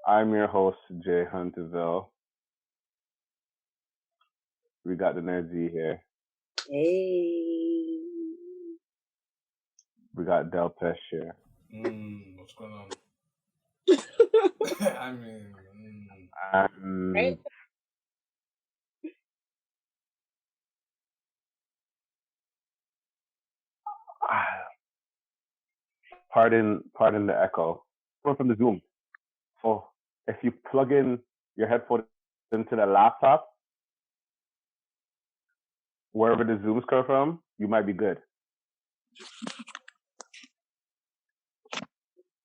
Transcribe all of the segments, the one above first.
I'm your host, Jay Hunterville. We got the Nerd Z here. Hey. We got Del Pesh here. What's going on? I mean, And pardon the echo. We're from the Zoom. So if you plug in your headphones into the laptop, wherever the Zooms come from, you might be good.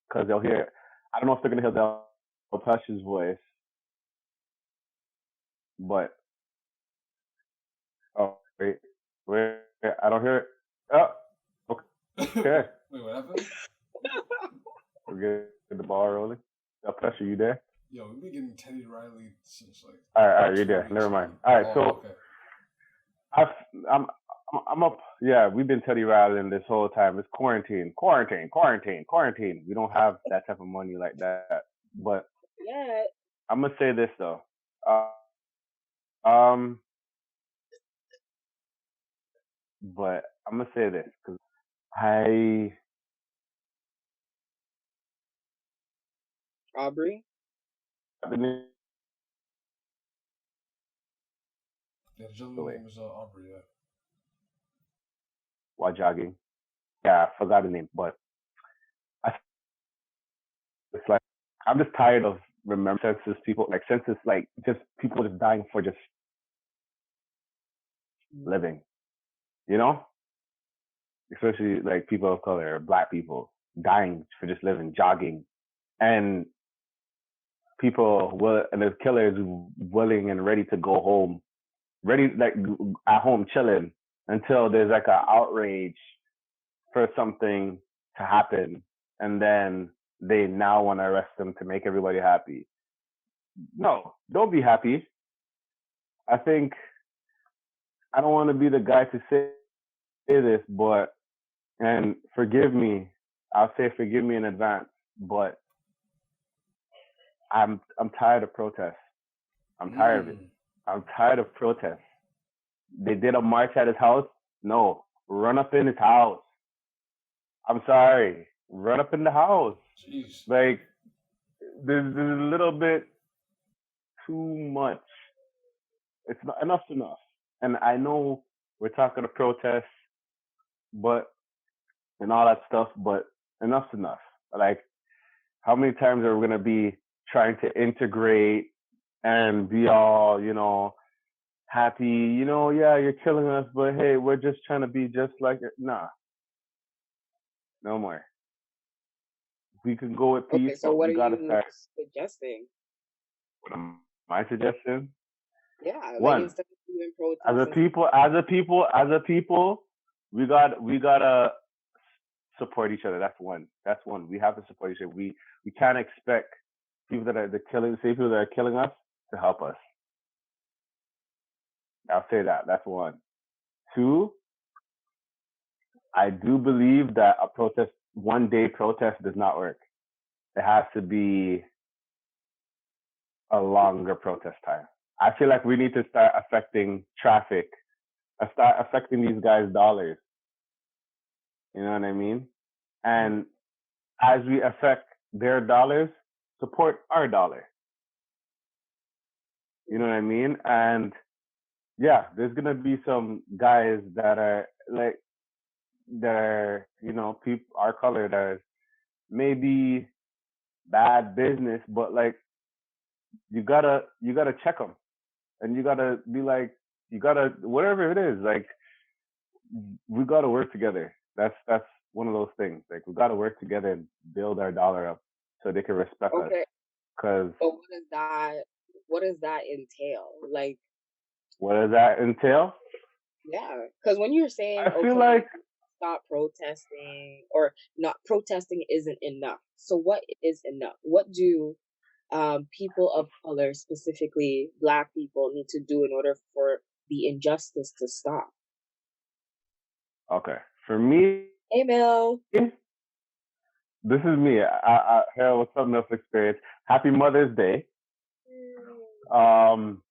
Because they'll hear. I don't know if they're gonna hear Del Pesh's voice, but wait, I don't hear it. Oh, okay. Wait, what happened? We're getting the ball rolling. Del Pesh, are you there? Yo, we've been getting Teddy Riley since like. All right, you're there. Never mind. All right, so okay. I'm up. Yeah, we've been Teddy Riley this whole time. It's quarantine. We don't have that type of money like that. But yeah, I'm gonna say this though. But I'm gonna say this because Aubrey. Yeah, the gentleman's name is Aubrey. Yeah. While jogging. Yeah, I forgot the name, but it's like I'm just tired of remembering census people, like census, like just people just dying for just living, you know? Especially like people of color, black people dying for just living, jogging, and people and the killers willing and ready to go home, ready like at home chilling until there's like an outrage for something to happen, and then they now want to arrest them to make everybody happy. No, don't be happy. I think I don't want to be the guy to say this, but and forgive me. I'll say forgive me in advance, but I'm tired of protests. I'm tired of it. I'm tired of protests. They did a march at his house. No, run up in his house. I'm sorry, run up in the house. Jeez. Like there's a little bit too much. It's not enough. And I know we're talking to protests, but and all that stuff, but enough's enough. Like, how many times are we gonna be trying to integrate and be all, happy, yeah, you're killing us, but hey, we're just trying to be just like it. Nah. No more. We can go with peace, okay, so but what we gotta start. Suggesting? What am I suggesting? Yeah, one, instead of doing protests as a people, we gotta support each other. That's one. We have to support each other. We can't expect people that are people that are killing us to help us. I'll say that. That's one. Two, I do believe that a protest, 1 day protest does not work. It has to be a longer protest time. I feel like we need to start affecting traffic, start affecting these guys' dollars. You know what I mean? And as we affect their dollars, support our dollar. You know what I mean? And yeah, there's gonna be some guys that are like people our color that are maybe bad business, but like you gotta check them, and you gotta be like whatever it is, like we gotta work together. That's one of those things. Like we gotta work together and build our dollar up so they can respect us. Cause but what does that entail? Like, what does that entail? Yeah, because when you're saying, I feel like stop protesting or not protesting isn't enough. So what is enough? What do people of color, specifically Black people, need to do in order for the injustice to stop? Okay, for me, hey Mel, this is me. Harold, what's up, Milf Experience? Happy Mother's Day. I'm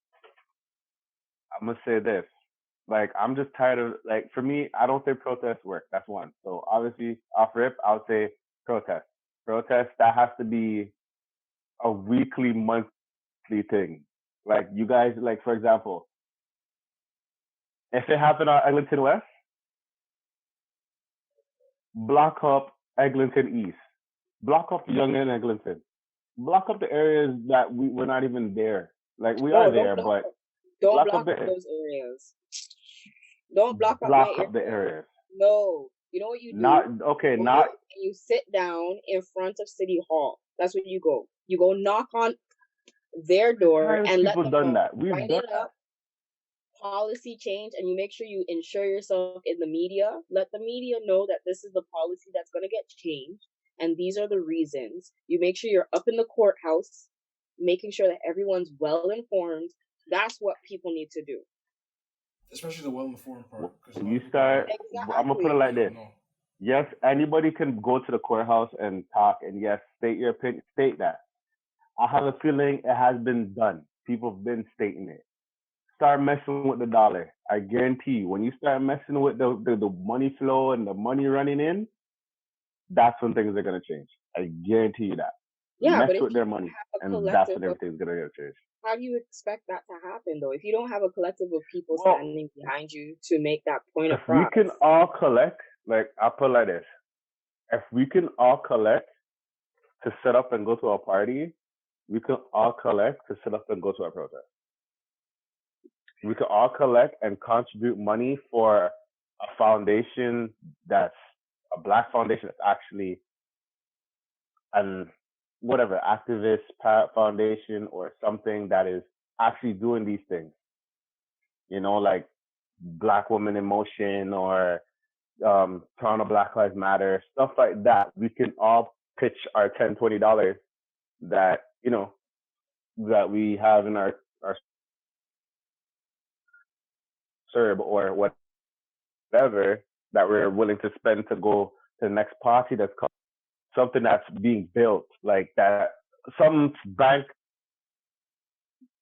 gonna say this. Like, I'm just tired of, like, for me, I don't think protests work. That's one. So obviously, off rip, I would say protest. Protest, that has to be a weekly, monthly thing. Like, you guys, like, for example, if it happened on Eglinton West, block up Eglinton East, block up Young and Eglinton, block up the areas that we're not even there. Like, we No, are there, but don't block block up up the those areas. Don't block up my block area. up the areas. No. You know what you do? Not okay. Go Not and you sit down in front of City Hall. That's where you go. You go knock on their door tired of and let people them done know. that. We've Write done it that. up. Policy change, and you make sure you insure yourself in the media. Let the media know that this is the policy that's going to get changed, and these are the reasons. You make sure you're up in the courthouse, making sure that everyone's well informed. That's what people need to do. Especially the well-informed part. When you start, I'm gonna put it like this. Yes, anybody can go to the courthouse and talk, and yes, state your opinion, state that. I have a feeling it has been done. People have been stating it. Start messing with the dollar. I guarantee you, when you start messing with the money flow and the money running in, that's when things are gonna change. I guarantee you that. Yeah, Mess but if with you their money, have a and that's collective when everything's gonna change. how do you expect that to happen though? If you don't have a collective of people Well, standing behind you to make that point if across. we can all collect, like, I'll put it like this: if we can all collect to set up and go to a party, we can all collect to set up and go to a protest. We can all collect and contribute money for a foundation that's a black foundation that's actually an whatever activist foundation or something that is actually doing these things. You know, like Black Women in Motion or Toronto Black Lives Matter, stuff like that. We can all pitch our $10, $20 that, you know, that we have in our CERB or whatever that we're willing to spend to go to the next party that's called something that's being built, like that, some bank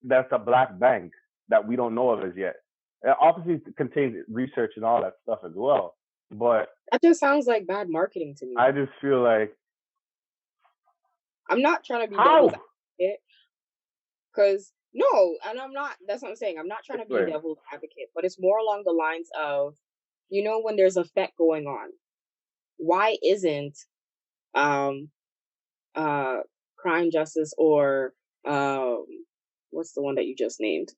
that's a black bank that we don't know of as yet. It obviously contains research and all that stuff as well, but that just sounds like bad marketing to me. I just feel like I'm not trying to be devil's advocate, because no, and I'm not. That's what I'm saying. I'm not trying to be devil's advocate, but it's more along the lines of, you know, when there's a FET going on, why isn't crime justice or what's the one that you just named?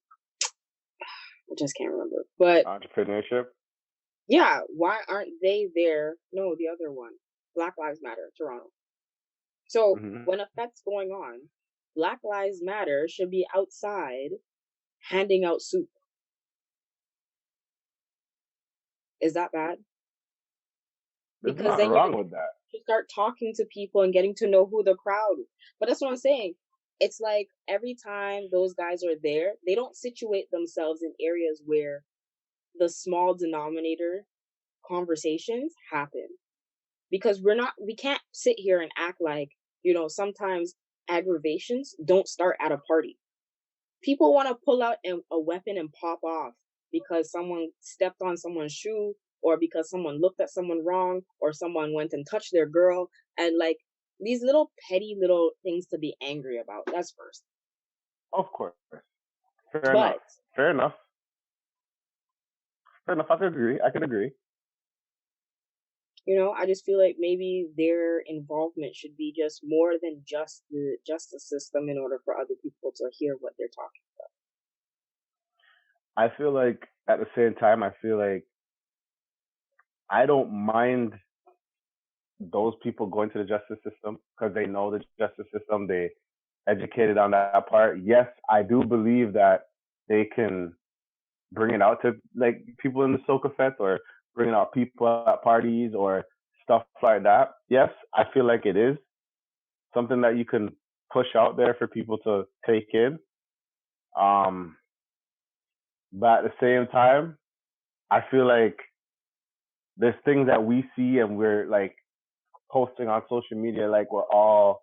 I just can't remember. But entrepreneurship. Yeah, why aren't they there? No, the other one, Black Lives Matter, Toronto. So when a FET's going on, Black Lives Matter should be outside handing out soup. Is that bad? Because then wrong with that. You start talking to people and getting to know who the crowd is. But that's what I'm saying. It's like every time those guys are there, they don't situate themselves in areas where the small denominator conversations happen. Because we can't sit here and act like, you know, sometimes aggravations don't start at a party. People want to pull out a weapon and pop off because someone stepped on someone's shoe, or because someone looked at someone wrong, or someone went and touched their girl. And like these little petty little things to be angry about. That's first. Of course. Fair enough. Fair enough. I can agree. You know, I just feel like maybe their involvement should be just more than just the justice system in order for other people to hear what they're talking about. I feel like at the same time, I don't mind those people going to the justice system because they know the justice system. They educated on that part. Yes, I do believe that they can bring it out to like people in the Soca Fest or bringing out people at parties or stuff like that. Yes, I feel like it is something that you can push out there for people to take in. But at the same time, I feel like there's things that we see and we're like posting on social media like we're all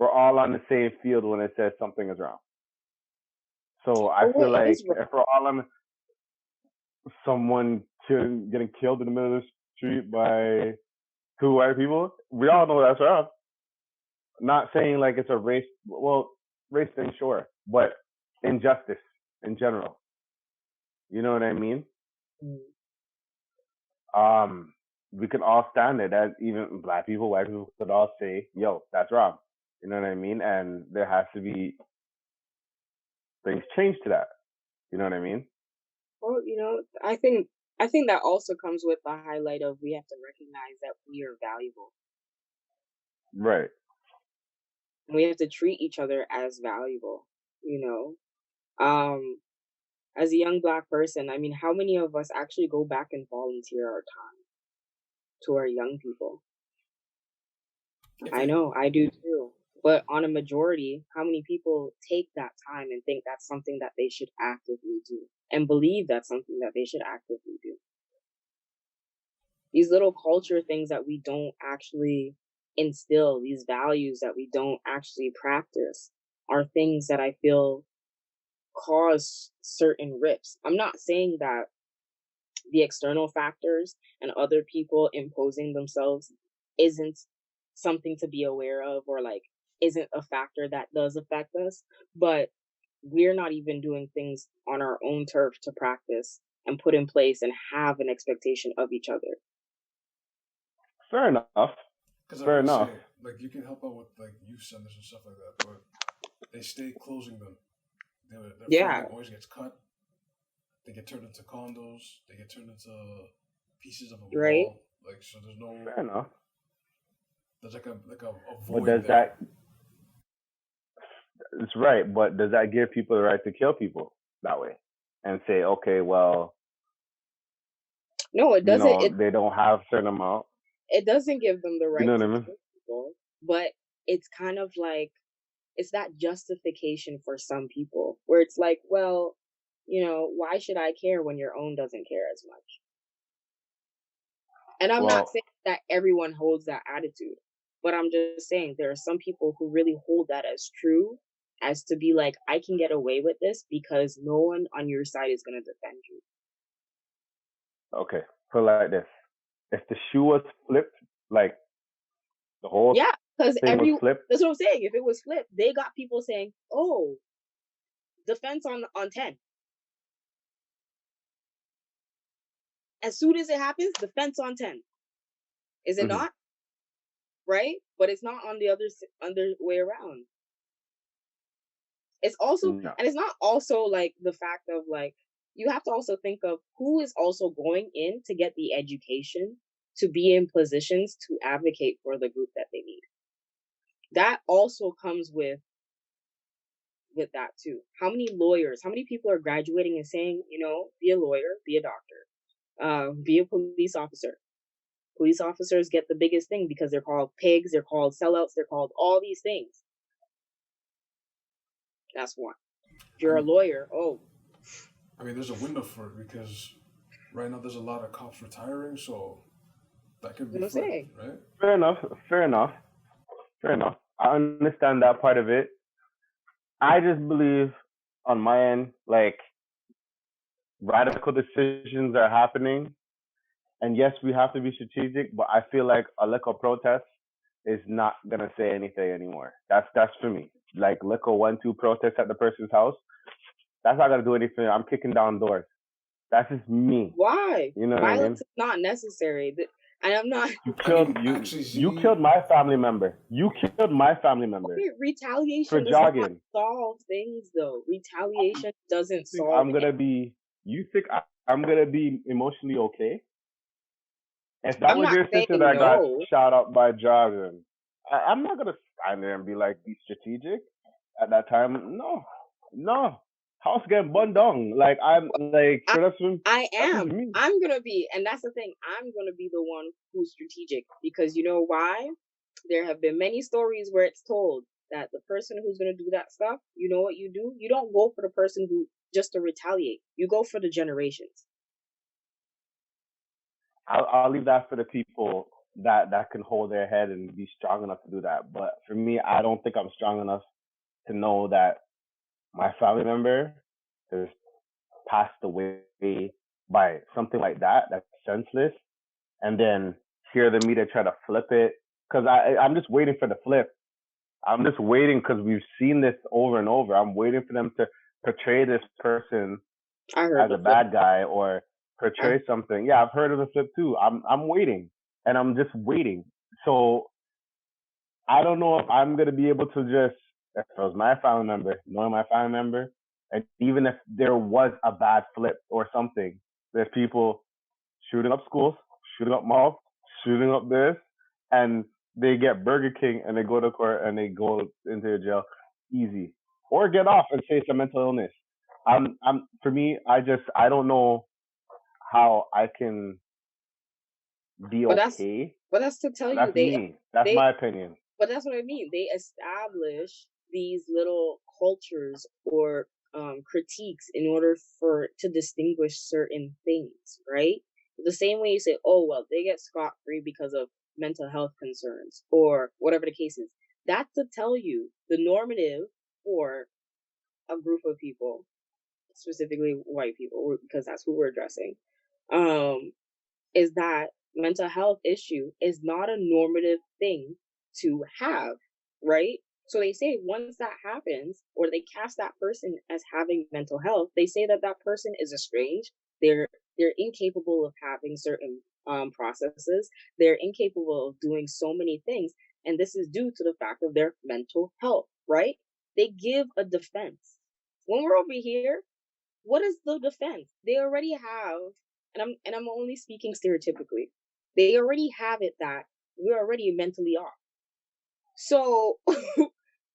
on the same field when it says something is wrong. So I But feel what like is wrong? if we're all on someone getting killed in the middle of the street by two white people, we all know that's wrong. Not saying like it's a race thing, sure, but injustice in general. You know what I mean? Mm. We can all stand it. That even black people, white people could all say, "Yo, that's wrong." You know what I mean? And there has to be things changed to that. You know what I mean? Well, I think that also comes with the highlight of we have to recognize that we are valuable. Right. We have to treat each other as valuable, you know. As a young Black person, I mean, how many of us actually go back and volunteer our time to our young people? I know, I do too. But on a majority, how many people take that time and think that's something that they should actively do and believe that's something that they should actively do? These little culture things that we don't actually instill, these values that we don't actually practice, are things that I feel cause certain rifts. I'm not saying that the external factors and other people imposing themselves isn't something to be aware of, or like isn't a factor that does affect us, but we're not even doing things on our own turf to practice and put in place and have an expectation of each other. Fair enough. Because I Fair would enough. say, like, you can help out with like youth centers and stuff like that, but they stay closing them. Their Yeah, funding always gets cut. They get turned into condos. They get turned into pieces of a right? mall. Like, so there's no, Fair enough. there's like a But void does there. that? It's right. But does that give people the right to kill people that way and say, okay, well, No, it you doesn't. know, they don't have certain amount. It doesn't give them the You right know what to I mean? kill people, but it's kind of like it's that justification for some people where it's like, well, why should I care when your own doesn't care as much? And I'm not Well, saying that everyone holds that attitude, but I'm just saying there are some people who really hold that as true, as to be like, I can get away with this because no one on your side is going to defend you. okay. Put it like this: if the shoe was flipped, like the whole Yeah, because thing was flipped, that's what I'm saying. If it was flipped, they got people saying, oh, defense on 10. As soon as it happens, defense on 10. Is it mm-hmm. not? Right? But it's not on the other way around. It's also, No. and it's not also like the fact of like, you have to also think of who is also going in to get the education to be in positions to advocate for the group that they need. That also comes with that too. How many lawyers, how many people are graduating and saying, be a lawyer, be a doctor, be a police officer. Police officers get the biggest thing because they're called pigs, they're called sellouts, they're called all these things. That's one. If you're a lawyer, I mean, there's a window for it because right now there's a lot of cops retiring, so that could be what I'm flipped, saying. right? Fair enough. Fair enough. Fair enough. I understand that part of it. I just believe on my end, like radical decisions are happening. And yes, we have to be strategic, but I feel like a liquor protest is not gonna say anything anymore. That's for me. Like liquor 1-2 protest at the person's house, that's not gonna do anything. I'm kicking down doors. That's just me. Why? You know what I mean? Violence is not necessary. And I'm not. You I killed mean, you actually, you see, killed my family member. You killed my family member Okay, for retaliation does not jogging. solve things, though. Retaliation doesn't Think solve I'm it. gonna be? You think I'm gonna be emotionally okay? If that I'm was not your saying sister that got no. shot up by jogging, I'm not gonna stand there and be like, be strategic at that time. No, no. House getting burned down. Like I'm like I, so I that's am. just me. I'm gonna be, and that's the thing. I'm gonna be the one who's strategic because you know why? There have been many stories where it's told that the person who's gonna do that stuff, you know what you do? You don't go for the person who just to retaliate. You go for the generations. I'll leave that for the people that can hold their head and be strong enough to do that. But for me, I don't think I'm strong enough to know that my family member has passed away by something like that. That's senseless, and then hear the media try to flip it. Because I'm just waiting for the flip. I'm just waiting because we've seen this over and over. I'm waiting for them to portray this person I heard as the a flip. bad guy or portray something. Yeah, I've heard of the flip too. I'm waiting, and I'm just waiting. So I don't know if I'm gonna be able to just, if it was my family member, knowing my family member, and even if there was a bad flip or something, there's people shooting up schools, shooting up malls, shooting up this, and they get Burger King and they go to court and they go into jail easy, or get off and say it's a mental illness. For me, I don't know how I can be But that's okay. but that's to tell you That's me. That's they my opinion. but that's what I mean. They establish these little cultures or critiques in order for to distinguish certain things, right? The same way you say, oh well, they get scot free because of mental health concerns or whatever the case is. That's to tell you the normative for a group of people, specifically white people, because that's who we're addressing. Um, is that mental health issue is not a normative thing to have, right? So they say once that happens, or they cast that person as having mental health, they say that that person is estranged. They're incapable of having certain processes. They're incapable of doing so many things, and this is due to the fact of their mental health, right? They give a defense. When we're over here, what is the defense? They already have, and I'm only speaking stereotypically. They already have it that we're already mentally off. So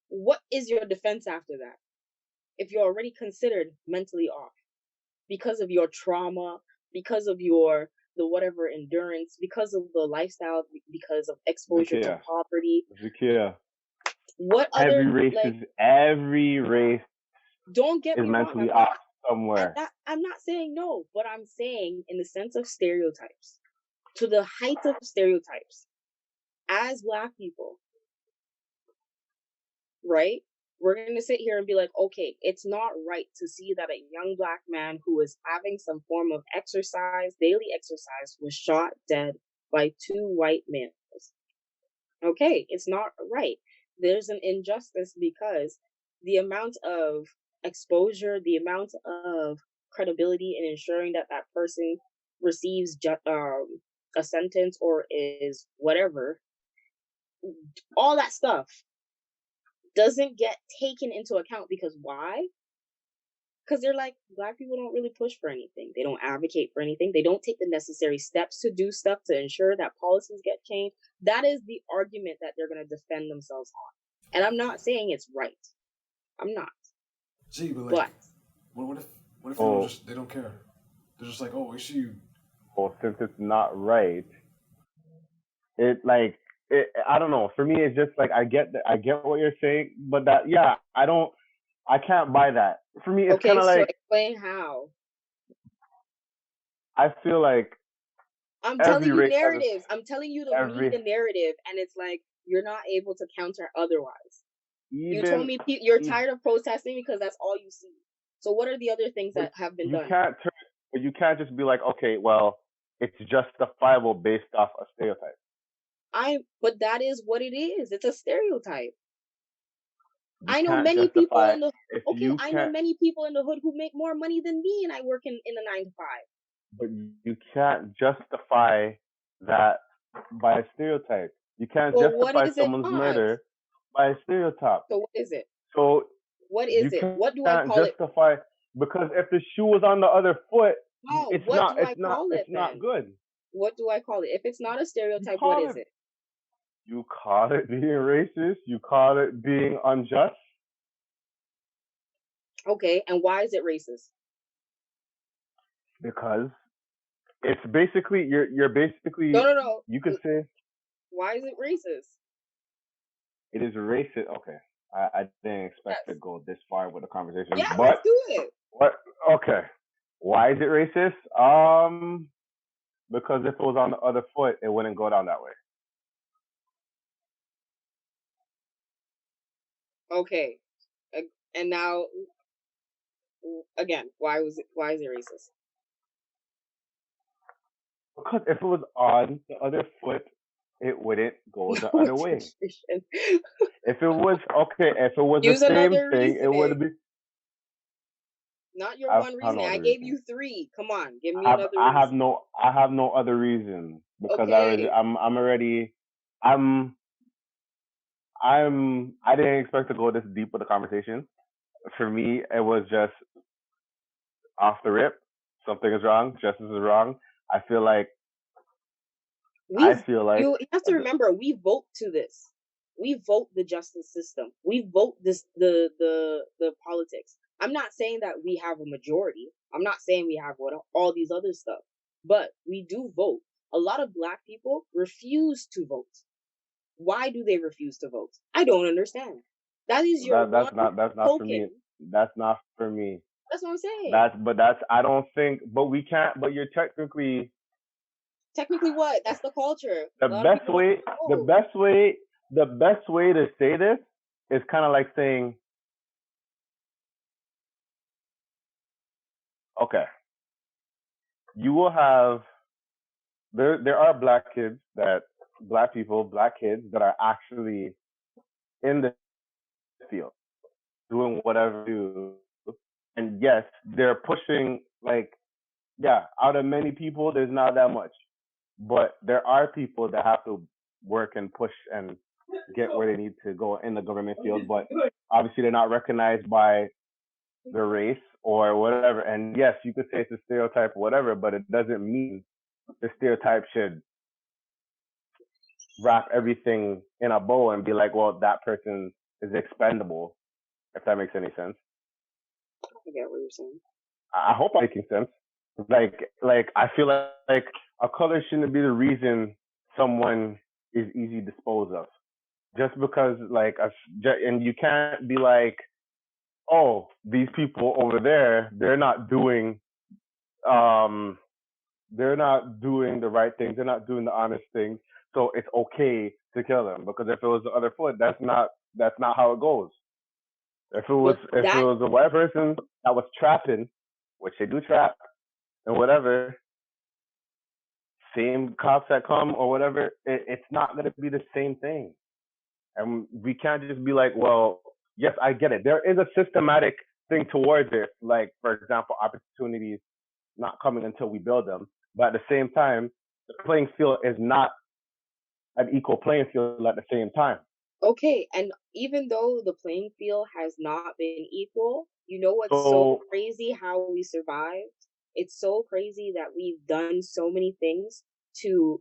what is your defense after that? If you're already considered mentally off because of your trauma, because of your the whatever endurance, because of the lifestyle, because of exposure to Zakia, poverty, Zakia. what other Every race don't get is me wrong, mentally off somewhere. I'm not saying no, but I'm saying in the sense of stereotypes, to the height of stereotypes, as Black people, right? We're going to sit here and be like, okay, it's not right to see that a young Black man who is having some form of exercise, daily exercise, was shot dead by two white males. Okay, it's not right. There's an injustice because the amount of exposure, the amount of credibility in ensuring that that person receives a sentence or is whatever, all that stuff doesn't get taken into account because why? Because they're like, Black people don't really push for anything. They don't advocate for anything. They don't take the necessary steps to do stuff to ensure that policies get changed. That is the argument that they're going to defend themselves on. And I'm not saying it's right. I'm not. Gee, but But what if they don't they don't care? They're just like, oh, issue. Well, since it's not right, I don't know. For me, it's just like I get what you're saying, but I can't buy that. For me, it's okay, kind of so like explain how. I feel like I'm every telling you race has narratives. I'm telling you to read every the narrative, and it's like you're not able to counter otherwise. You told even me you're even tired of protesting because that's all you see. So what are the other things but that have been you done? can't turn, but you can't just be like, okay, well, it's justifiable based off a stereotype. But that is what it is. It's a stereotype. You I know can't many people justify in the if okay. you I know can't, many people in the hood who make more money than me, and I work in a 9 to 5. but you can't justify that by a stereotype. You can't Well, what justify is it someone's not? murder by a stereotype. So what is it? So What you is it? What do I can't call it? justify, because if the shoe was on the other foot, No, what do I call it's it not then? good. What do I call it? If it's not a You stereotype, what call is it it? you call it being racist. You call it being unjust Okay, and why is it racist? because it's basically you're No, basically, no, no. you could say Why is it racist? it is racist. Okay, I didn't expect to Yes. go this far with the conversation, Yeah, let's but do it. what? Okay, why is it racist? Because if it was on the other foot, it wouldn't go down that way. Okay. And now again, why is it racist? Because if it was on the other foot, it wouldn't go the No other way. reason. If it was okay, if it was the Use same another thing, it would reasoning. be. Not your I one have reasoning. no I other gave reason. you 3. Come on, give me another I have reason. no other reason because Okay. I'm already I'm I didn't expect to go this deep with the conversation. For me, it was just off the rip. Something is wrong. Justice is wrong. I feel like I We feel like you have to remember we vote to this. We vote the justice system. We vote this the politics. I'm not saying that we have a majority. I'm not saying we have what all these other stuff. But we do vote. A lot of black people refuse to vote. Why do they refuse to vote? I don't understand. That is your one that's not for me. token. That's not for me. That's what I'm saying. That's I don't think. But we can't. But you're technically Technically what? That's the culture. the A lot of best people don't way. The vote. best way. The best way to say this is kind of like saying, okay, you will have there are black people, black kids that are actually in the field doing whatever they do. And yes, they're pushing like yeah, out of many people there's not that much. But there are people that have to work and push and get where they need to go in the government field, but obviously they're not recognized by their race or whatever. And yes, you could say it's a stereotype or whatever, but it doesn't mean the stereotype should wrap everything in a bow and be like, well, that person is expendable, if that makes any sense. I get what you're saying. I hope I'm making sense. Like I feel like a color shouldn't be the reason someone is easy disposed of. Just because and you can't be like, oh, these people over there, um they're not doing the right things, they're not doing the honest things, so it's okay to kill them. Because if it was the other foot, that's not how it goes. Well, If it that was a white person that was trapping, which they do trap and whatever, same cops that come or whatever, it's not going to be the same thing. And we can't just be like, well, yes, I get it. There is a systematic thing towards it. Like, for example, opportunities not coming until we build them. But at the same time, the playing field is not an equal playing field at the same time. okay, and even though the playing field has not been equal, you know what's so So, crazy how we survived? It's so crazy that we've done so many things to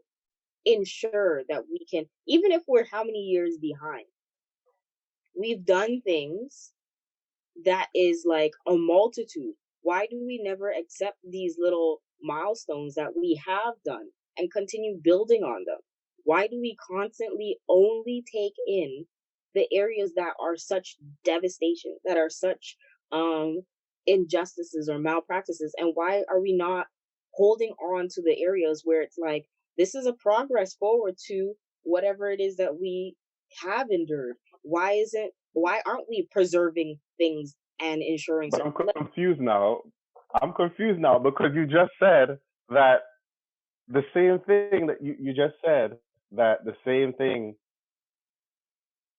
ensure that we can, even if we're how many years behind, we've done things that is like a multitude. Why do we never accept these little milestones that we have done and continue building on them? Why do we constantly only take in the areas that are such devastation, that are such um injustices or malpractices? And why are we not holding on to the areas where it's like this is a progress forward to whatever it is that we have endured? Why aren't we preserving things and ensuring but certain I'm confused now. I'm confused now because you just said that the same thing that you just said that the same thing.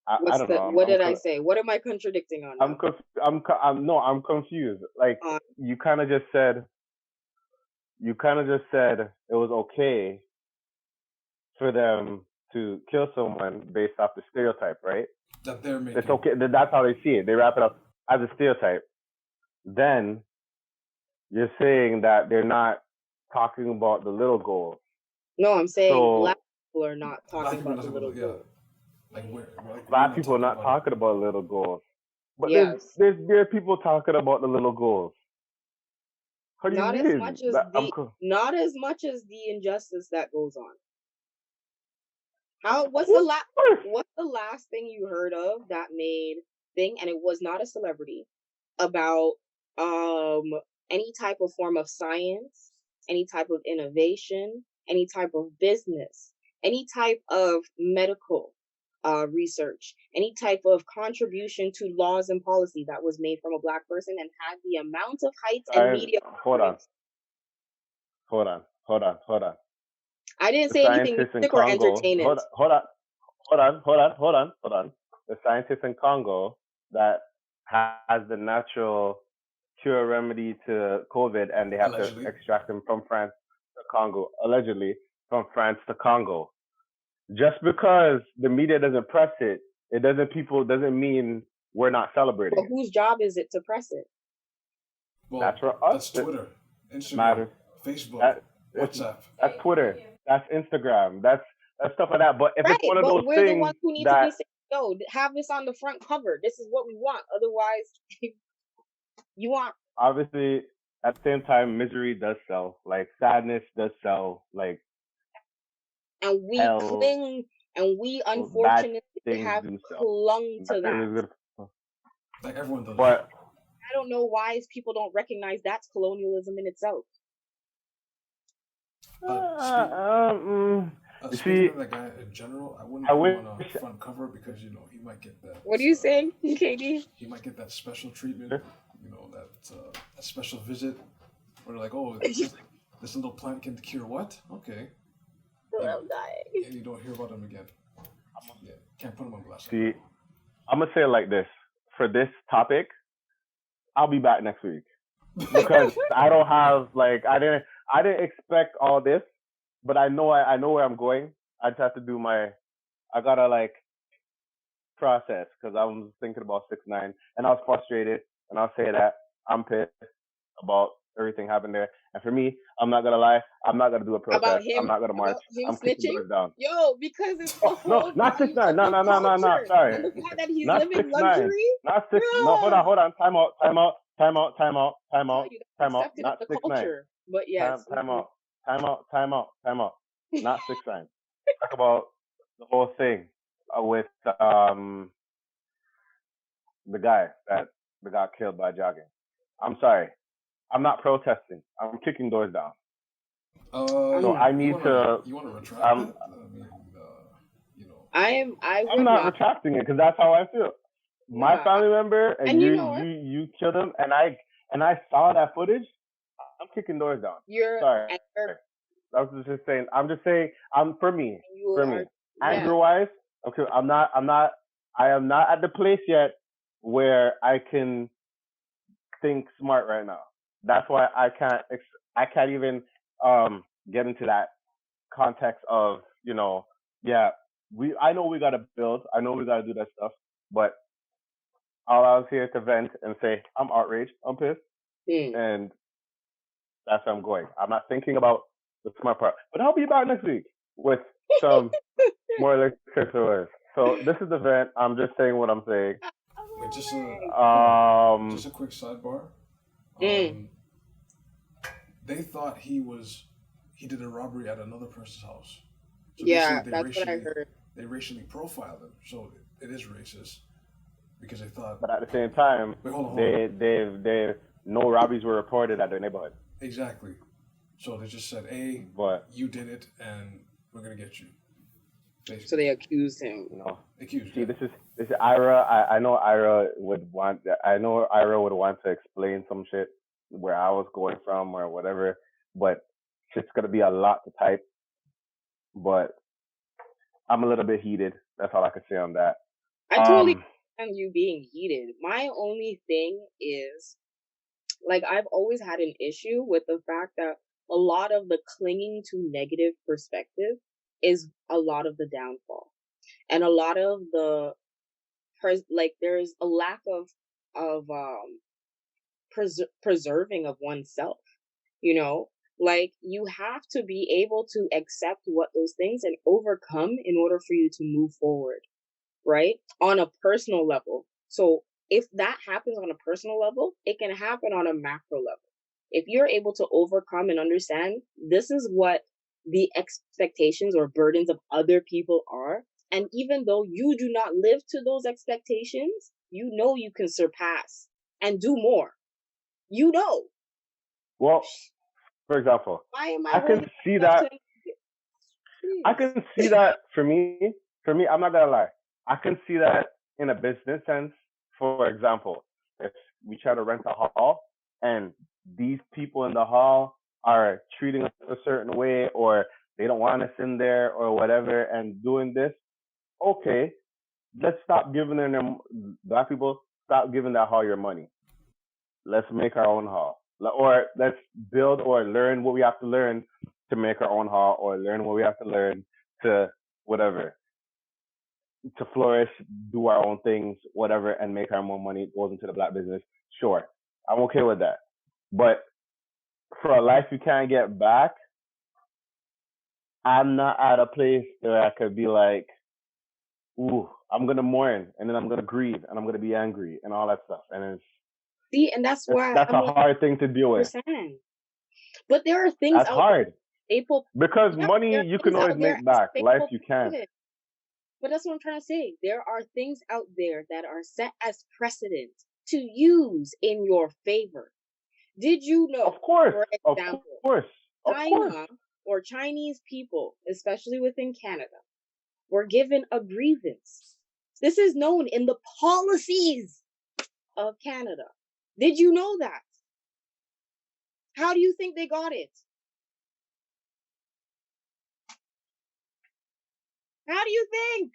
I don't know. what did I say? What am I contradicting on now? I'm confused. Like Uh, you kind of just said it was okay for them to kill someone based off the stereotype, right? That they're It's making. okay. That's how they see it. They wrap it up as a stereotype. Then you're saying that they're not talking about the little goals. no, I'm saying black So people are not Black talking people are about not the talking little about yeah. goal. We're black not people are talking not about it. talking about little goals. But Yes. there are people talking about the little goals. How do you Not as mean? much as the not as much as the injustice that goes on. How Of course. what's the last thing you heard of that made thing, and it was not a celebrity, about um any type of form of science, any type of innovation, any type of business, any type of medical? research, any type of contribution to laws and policy that was made from a Black person and had the amount of heights and Science, media hold on, coverage. hold on, hold on, hold on. I didn't The say anything scientists in music or Congo, hold entertainment. on, hold on, hold on, hold on, hold on, hold on. The scientists in Congo that has the natural cure remedy to COVID, and they have to Allegedly. extract them from France to Congo, allegedly from France to Congo. Just because the media doesn't press it, it doesn't mean we're not celebrating But it. whose job is it to press it? Well, That's for us. that's Twitter, Instagram, Matters. Facebook, It's WhatsApp. That's Twitter. That's Instagram. That's stuff like that. But if it's Right, one of but those we're the things ones who need to that be saying, yo, have this on the front cover. This is what we want. Otherwise, you want. obviously at the same time misery does sell. Like sadness does sell. Like And we hell, cling, and we bad unfortunately things have do sell. clung to That that. is good. Like everyone does. But I don't know why people don't recognize that's colonialism in itself. you Speaking see, of that guy in general, I wouldn't I put him wish. on a front cover because he might get that. What are you saying, KD? He might get that special treatment, that special visit, where they're like, oh, this little plant can cure what? Okay, I'm dying. and you don't hear about him again. Yeah, can't put him on blast. See, I'm gonna say it like this. For this topic, I'll be back next week because I don't have I didn't expect all this, but I know where I'm going. I just have to do I gotta process because I was thinking about 6ix9ine and I was frustrated, and I'll say that I'm pissed about everything happened there. And for me, I'm not gonna lie, I'm not gonna do a About protest. I'm him, not gonna march. I'm kicking snitching. doors down. Yo, because it's the Oh no, whole not value 6ix9ine. of No, the no, no, no, no. culture Sorry, and the fact that he's not living 6ix9ine. luxury. Not six. No, hold Bruh. on. Time out. I tell you, that's accepted of Not the 6ix9ine. culture. But yes, Time out. Not 6ix9ine. Talk about the whole thing with the guy that got killed by jogging. I'm sorry. I'm not protesting. I'm kicking doors down. So I need to. You want to retract that? I mean, I'm not retracting it because that's how I feel. My family member and you killed him, and I saw that footage. I'm kicking doors down. Sorry. I was just saying. I'm just saying. For me. Anger wise, okay. I am not at the place yet where I can think smart right now. That's why I can't even get into that context of I know we gotta build, I know we gotta do that stuff, but all I was here to vent and say I'm outraged, I'm pissed, and that's where I'm going. I'm not thinking about the smart part, but I'll be back next week with some more literature. So this is the vent. I'm just saying what I'm saying. Wait, just a quick sidebar. They thought he did a robbery at another person's house. So that's what I heard. They racially profiled him, so it is racist because they thought. But at the same time, they no robberies were reported at their neighborhood. Exactly. So they just said, "Hey, you did it, and we're gonna get you." Basically. So they accused him. No. See, this is Ira. I know Ira would want. I know Ira would want to explain some shit where I was going from or whatever, but shit's gonna be a lot to type. But I'm a little bit heated. That's all I can say on that. I totally understand you being heated. My only thing is, I've always had an issue with the fact that a lot of the clinging to negative perspective is a lot of the downfall, and a lot of the there's a lack of preserving of oneself. You have to be able to accept what those things and overcome in order for you to move forward, right? On a personal level. So if that happens on a personal level, it can happen on a macro level. If you're able to overcome and understand this is what the expectations or burdens of other people are, and even though you do not live to those expectations, you can surpass and do more. Well, for example, I can see that. I can see that for me, I'm not gonna lie. I can see that in a business sense. For example, if we try to rent a hall and these people in the hall are treating us a certain way, or they don't want us in there or whatever and doing this, okay, let's stop giving them, black people, stop giving that hall your money. Let's make our own hall. Or let's build or learn what we have to learn to make our own hall, or learn what we have to learn to whatever, to flourish, do our own things, whatever, and make our own money. It goes into the black business. Sure, I'm okay with that. But for a life you can't get back, I'm not at a place where I could be like, ooh, I'm gonna mourn, and then I'm gonna grieve, and I'm gonna be angry, and all that stuff. And See, and that's why that's a hard thing to deal with. understand. But there are things That's out hard there, staple. because Yeah, money there are you can things always out there make back. as Life staple you can't. precedent. But that's what I'm trying to say. There are things out there that are set as precedent to use in your favor. Did you know, Of course, for of example, course, of course. China or Chinese people, especially within Canada, were given a grievance? This is known in the policies of Canada. Did you know that? How do you think they got it? How do you think?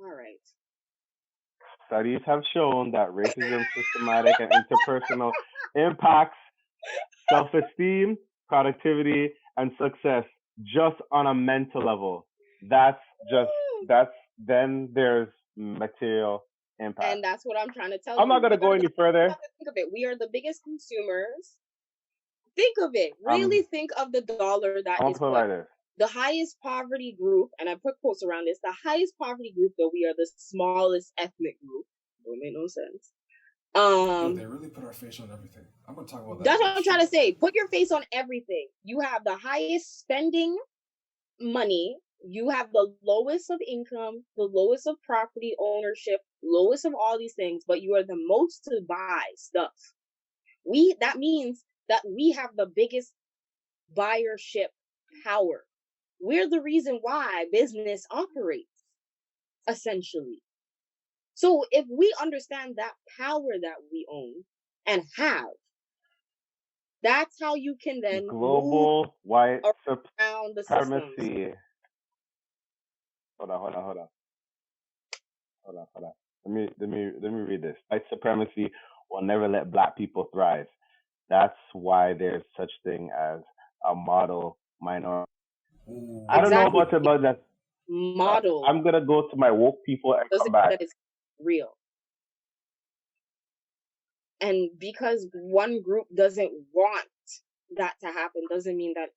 All right. Studies have shown that racism, systematic, and interpersonal impacts self-esteem, productivity, and success just on a mental level. That's just then there's material impact. And that's what I'm trying to tell I'm you. not gonna go any further. Think of it. We are the biggest consumers. Think of it. Really think of the dollar that I'm is put like this. the highest poverty group, and I put quotes around this, the highest poverty group, though we are the smallest ethnic group. Don't make no sense. Yo, they really put our face on everything. I'm gonna talk about that. That's what I'm trying to say. Put your face on everything. You have the highest spending money. You have the lowest of income, the lowest of property ownership, lowest of all these things, but you are the most to buy stuff. That means that we have the biggest buyership power. We're the reason why business operates, essentially. So if we understand that power that we own and have, that's how you can then global white around the supremacy. Hold on. Let me read this. White supremacy will never let black people thrive. That's why there's such thing as a model minority. Ooh. I don't know much about that. Model. I'm gonna go to my woke people and come back. That is real. And because one group doesn't want that to happen, doesn't mean that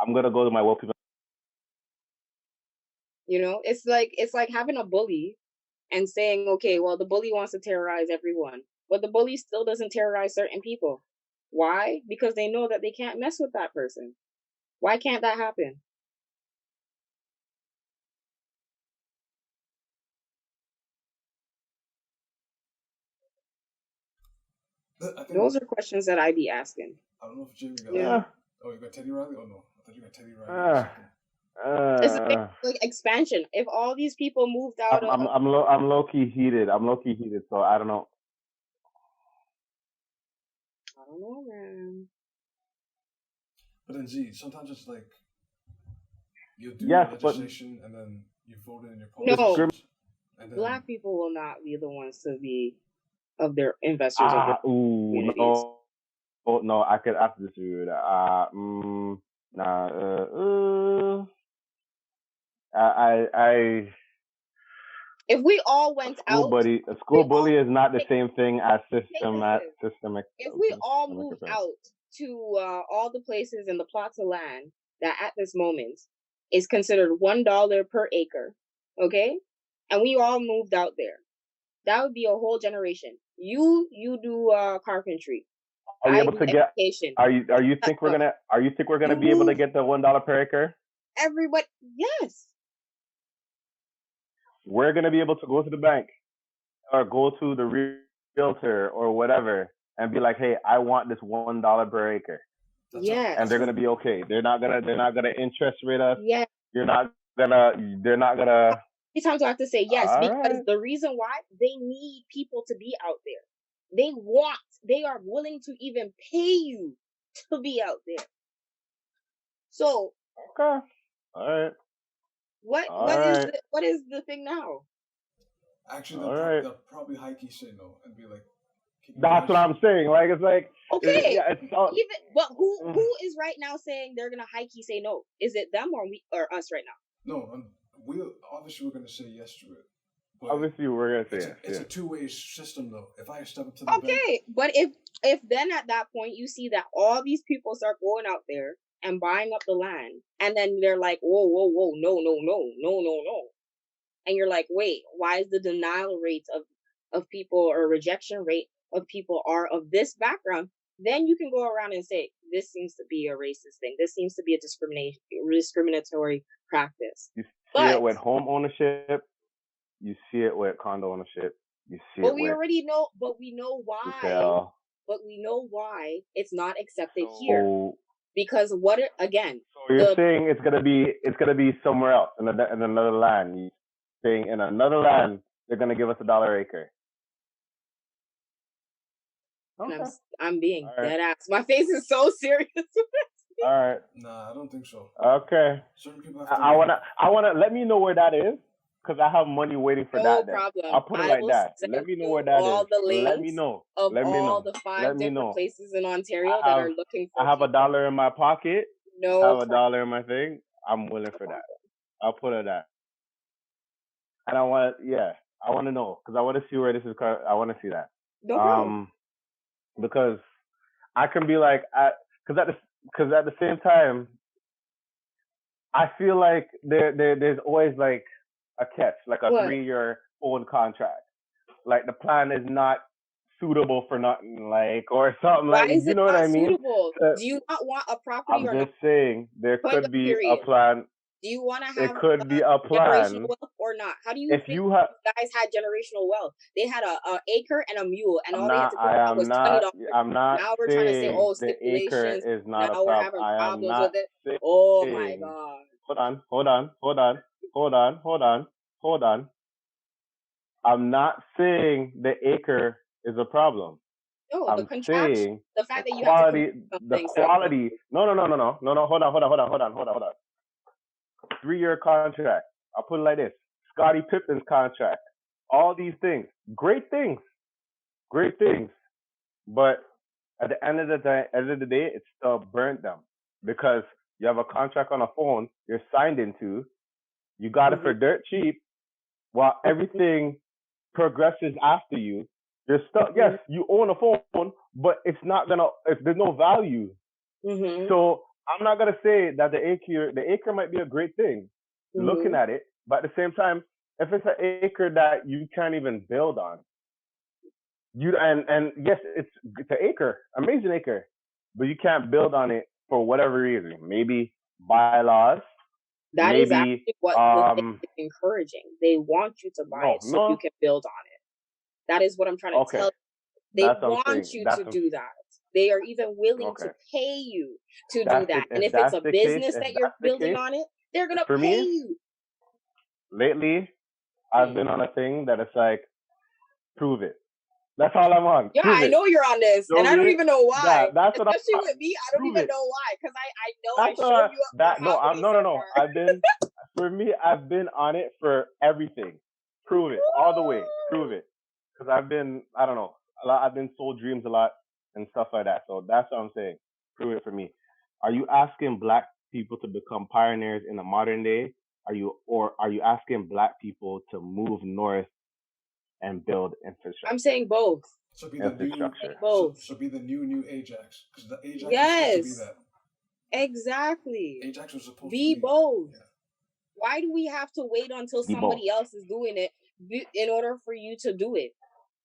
I'm gonna go to my woke people. You know, it's like having a bully and saying, okay, well, the bully wants to terrorize everyone, but the bully still doesn't terrorize certain people. Why? Because they know that they can't mess with that person. Why can't that happen? Those are questions that I be asking. I don't know if Jimmy got that. Oh, you got Teddy Riley? Oh no, I thought you got Teddy Riley. It's like expansion. If all these people moved out, I'm low key heated. So I don't know. I don't know, man. But then, G, sometimes it's like you do legislation and then you vote in your policies. No, and then black people will not be the ones to be of their investors. No, I could have to disagree with that. If we all went out, a school bully is not the same thing as systemic. If we all moved out to all the places and the plots of land that at this moment is considered $1 per acre, okay, and we all moved out there, that would be a whole generation. You do carpentry. Are you able to get? Are you think we're gonna be able to get the $1 per acre? Everybody, yes. We're gonna be able to go to the bank or go to the realtor or whatever and be like, "Hey, I want this $1 per acre." Yes. And they're gonna be okay. They're not gonna interest rate us. Yes. You're not they're not gonna. Sometimes I have to say yes, All because right. the reason why they need people to be out there. They are willing to even pay you to be out there. So Okay. All right. All right. what is the thing now? Actually, All right. they'll probably high key say no and be like, "Can you That's guys?" what I'm saying. Like it's like, Okay, yeah, it's all. even but who is right now saying they're gonna high key say no? Is it them or us right now? No, we obviously we're gonna say yes to it, but Obviously, we're gonna it's say a, yes. it's Yeah. a two-way system though. If I step up to the bank, Okay, but if then at that point you see that all these people start going out there and buying up the land, and then they're like, whoa, whoa, whoa, no, no, no, no, no, no, and you're like, wait, why is the denial rates of people or rejection rate of people are of this background? Then you can go around and say, this seems to be a racist thing. This seems to be a discriminatory practice. You see But it with home ownership. You see it with condo ownership. You see but it we with already know. But we know why. retail. But we know why it's not accepted here. So, Because again, so you're saying it's gonna be somewhere else in another land. You're saying in another land they're gonna give us $1 acre. Okay. I'm being All right. dead ass. My face is so serious. All right. nah, I don't think so. Okay. Certain people have to. I wanna let me know where that is, because I have money waiting for No that. Then problem. I'll put it I like will that. send Let me know you where that all is. the Let me links know. of Let me all know. the 5 Let me different know. places in Ontario that are looking for I have people. $1 in my pocket. No Have problem. $1 in my thing. I'm willing for that. I'll put it that. And I want to know, because I want to see where this is. I want to see that. No problem. Because I can be like, because at the same time, I feel like there's always like a catch, like a What? 3-year own contract. Like the plan is not suitable for nothing, like, or something. Why Like, is you it know what not I mean? suitable? So, Do you not want a property I'm or not? just saying there Point could of be a period. plan. Do you want to It have could be a generational plan wealth or not? How do you if think you have. these guys had generational wealth? They had a acre and a mule, and all they had to put I down was am $20. not. I'm not Now we're trying to say, saying oh, the acre stipulations. is not a Now we're problem. having I am problems not with it. Oh my saying. god. Hold on. I'm not saying the acre is a problem. No, the I'm contraction, saying the the fact that you have to quality. complete The something sounds like quality. No. Hold on. 3-year contract. I'll put it like this: Scottie Pippen's contract. All these things, great things. But at the end of the day, it's still burnt them, because you have a contract on a phone you're signed into. You got it for dirt cheap, while everything progresses after you. You're still, yes, you own a phone, but it's not gonna. There's no value. So I'm not gonna say that the acre might be a great thing, looking at it, but at the same time, if it's an acre that you can't even build on, and yes, it's an acre, amazing acre, but you can't build on it for whatever reason. Maybe bylaws. that is Maybe actually what the thing is encouraging. They want you to buy it so you can build on it. That is what I'm trying to tell you. They want you to do that. They are even willing to pay you to do that. And if it's a business that you're building on it, they're gonna pay you. Lately, I've been on a thing that it's like, prove it. That's all I'm on. Yeah, I know you're on this, and I don't even know why. Especially with me, I don't even know why, because I know I showed you up for how many so far. I've been on it for everything. Prove it all the way. Prove it, because I don't know, I've been sold dreams a lot and stuff like that. So that's what I'm saying. Prove it for me. Are you asking Black people to become pioneers in the modern day? Are you asking Black people to move north and build infrastructure? I'm saying both. So be the infrastructure. So be the new Ajax, because the Ajax yes, was supposed to be that. Exactly. Ajax was supposed be to be both. Yeah. Why do we have to wait until somebody else is doing it in order for you to do it?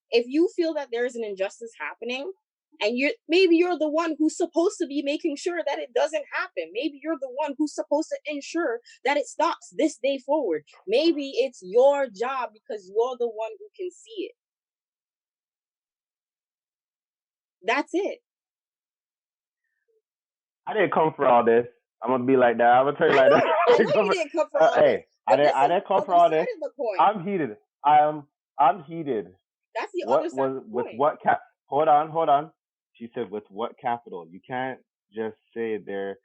If you feel that there is an injustice happening, and maybe you're the one who's supposed to be making sure that it doesn't happen. Maybe you're the one who's supposed to ensure that it stops this day forward. Maybe it's your job because you're the one who can see it. That's it. I didn't come for all this. I'm gonna be like that. I'm gonna tell you like that. I know you didn't come for all this. Hey, I didn't come for all this. The point. I'm heated. I'm heated. That's the other side of the with point. what cap? Hold on. She said with what capital? You can't just say they're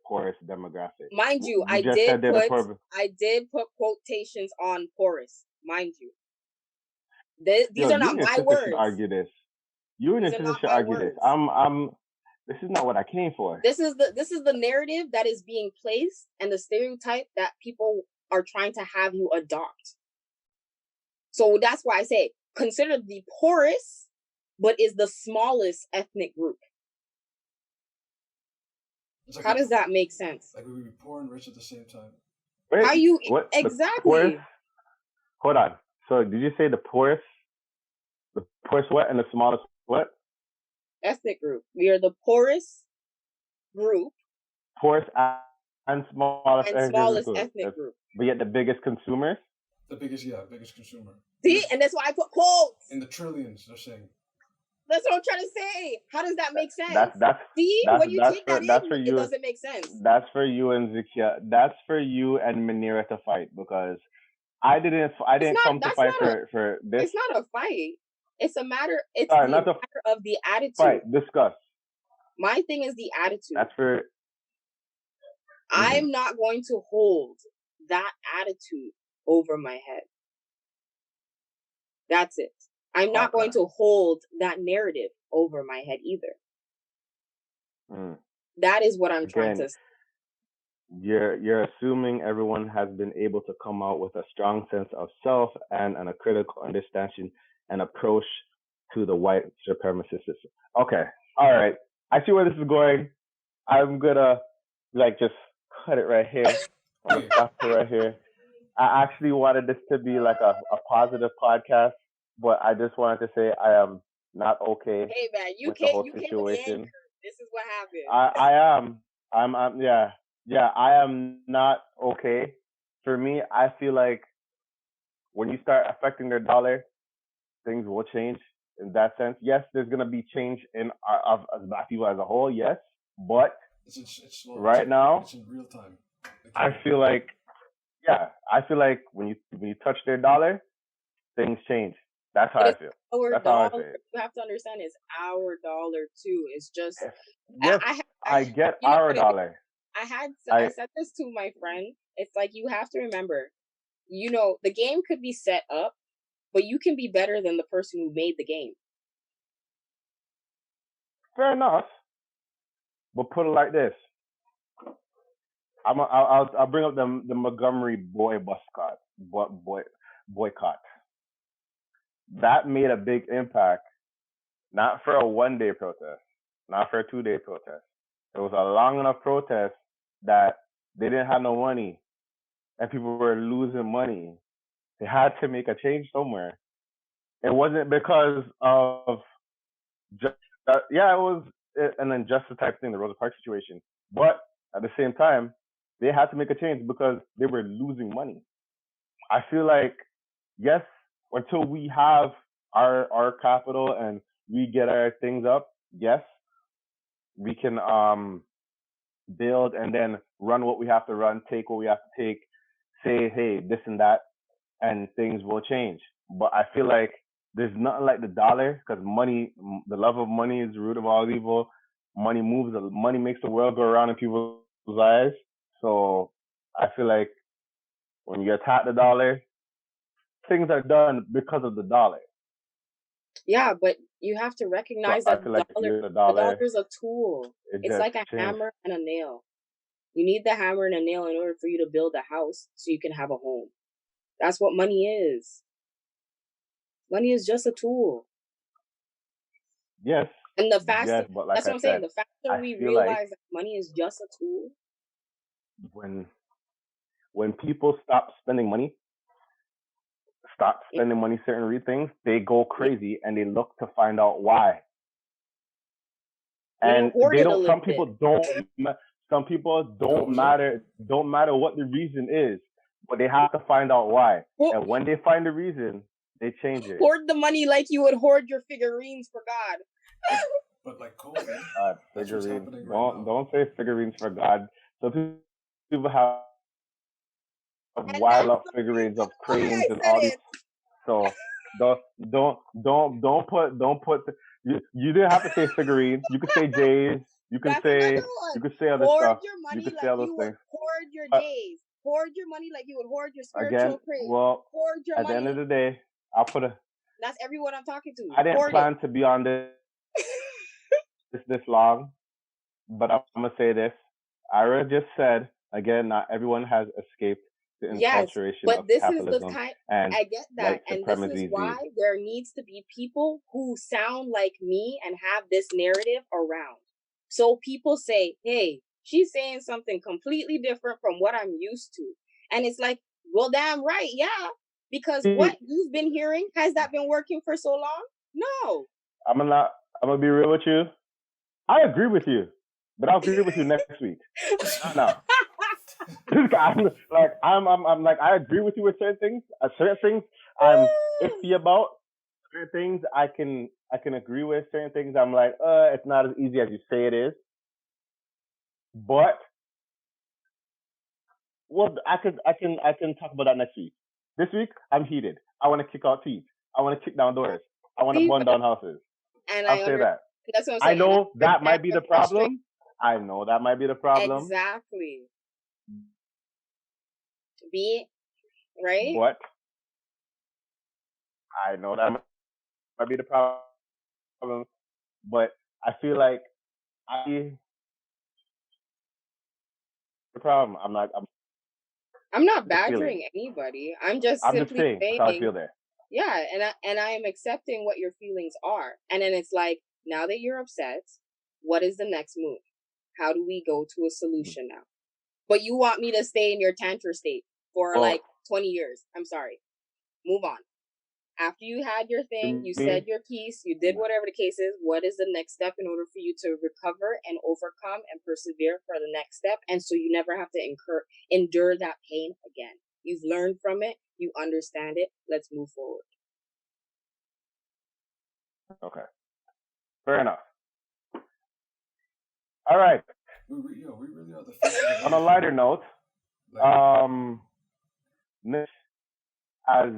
poorest demographic. Mind you, I did put quotations on porous. Mind you, these are not my words. Should argue this. You and your sister should argue this. This is not what I came for. This is the narrative that is being placed and the stereotype that people are trying to have you adopt. So that's why I say consider the poorest, but is the smallest ethnic group. Like how does that make sense? Like we would be poor and rich at the same time. Wait, how you what, exactly? Hold on. So did you say the poorest what and the smallest what? Ethnic group. We are the poorest group. Poorest and smallest ethnic group. But yet the biggest consumers? The biggest consumer. See, and that's why I put quotes. In the trillions, they're saying. That's what I'm trying to say. How does that make sense? When you take that in, it doesn't make sense. That's for you and Zikia. That's for you and Manira to fight because I didn't come to fight for this. It's not a fight. It's a matter. It's a matter of the attitude. Fight. Discuss. My thing is the attitude. That's for. I'm not going to hold that attitude over my head. That's it. I'm not going to hold that narrative over my head either. That is what I'm trying to say. You're assuming everyone has been able to come out with a strong sense of self and a critical understanding and approach to the white supremacist system. Okay. All right. I see where this is going. I'm gonna just cut it right here. I'm gonna stop it right here. I actually wanted this to be like a positive podcast, but I just wanted to say I am not okay. Hey man, you with the whole situation. This is what happened. I am. I am not okay. For me, I feel like when you start affecting their dollar, things will change in that sense. Yes, there's gonna be change in of Black people as a whole. Yes, but it's right now, it's in real time. I feel like when you touch their dollar, things change. That's how I feel. That's how I feel. You have to understand is our dollar too. It's just yes, I get our dollar. I said this to my friend. It's like you have to remember, the game could be set up, but you can be better than the person who made the game. Fair enough. But put it like this. I'll bring up the Montgomery boycott. That made a big impact, not for a 1-day protest, not for a 2-day protest. It was a long enough protest that they didn't have no money and people were losing money. They had to make a change somewhere. It wasn't because of it was an injustice type thing, the Rosa Parks situation. But at the same time, they had to make a change because they were losing money. I feel like, yes, until we have our capital and we get our things up, yes, we can build and then run what we have to run, take what we have to take, say, hey, this and that, and things will change. But I feel like there's nothing like the dollar because money, the love of money is the root of all evil. Money makes the world go around in people's eyes. So I feel like when you attack the dollar, things are done because of the dollar. Yeah, but you have to recognize that the dollar is a tool. It's like a hammer and a nail. You need the hammer and a nail in order for you to build a house so you can have a home. That's what money is. Money is just a tool. Yes. And the faster, that's what I'm saying. The faster we realize that money is just a tool. When people stop spending money certain things, they go crazy and they look to find out why. And they don't. Some people don't matter what the reason is, but they have to find out why. And when they find the reason, they change it. Hoard the money like you would hoard your figurines for God. But like COVID, figurines. Don't say figurines for God. So people have And wild that's up the figurines reason of why I cranes and said all these. it. So don't put. You didn't have to say figurines. You could say J's. You can That's say another one. other Hoard stuff. your You money could say like all those you would things. hoard your But days. Hoard your money like you would hoard your again, spiritual crate. well, Hoard your at the end of money. the day, I'll put a. That's everyone I'm talking to. I didn't Hoard it. plan to be on this long, but I'm gonna say this. Ira just said again. Not everyone has escaped the Yes, infatuation but of this is the capitalism kind, and I get that. white And this is supremacy. why there needs to be people who sound like me and have this narrative around. So people say, hey, she's saying something completely different from what I'm used to. And it's like, well, damn right, yeah. Because what you've been hearing, has that been working for so long? No. I'm gonna be real with you. I agree with you, but I'll agree with you next week. Not now. I'm like I agree with you with certain things. Certain things I'm iffy about. Certain things I can agree with. Certain things I'm like, it's not as easy as you say it is. But well, I can talk about that next week. This week I'm heated. I want to kick out teeth. I want to kick down doors. I want to See, burn down houses. and I'll say that. that's what I'm I saying. And I know that might understand be your the problem. I know that might be the problem. Exactly. Be right? But I know that might be the problem. But I feel like the problem. I'm not the feeling. badgering anybody. I'm just I'm just simply saying that's how I feel there. yeah, and I am accepting what your feelings are. And then it's like, now that you're upset, what is the next move? How do we go to a solution now? But you want me to stay in your tantra state for like 20 years. I'm sorry. Move on. After you had your thing, you said your piece, you did whatever the case is, what is the next step in order for you to recover and overcome and persevere for the next step? And so you never have to endure that pain again. You've learned from it, you understand it, let's move forward. Okay. Fair enough. All right. We really are the face. On a lighter note, Nick as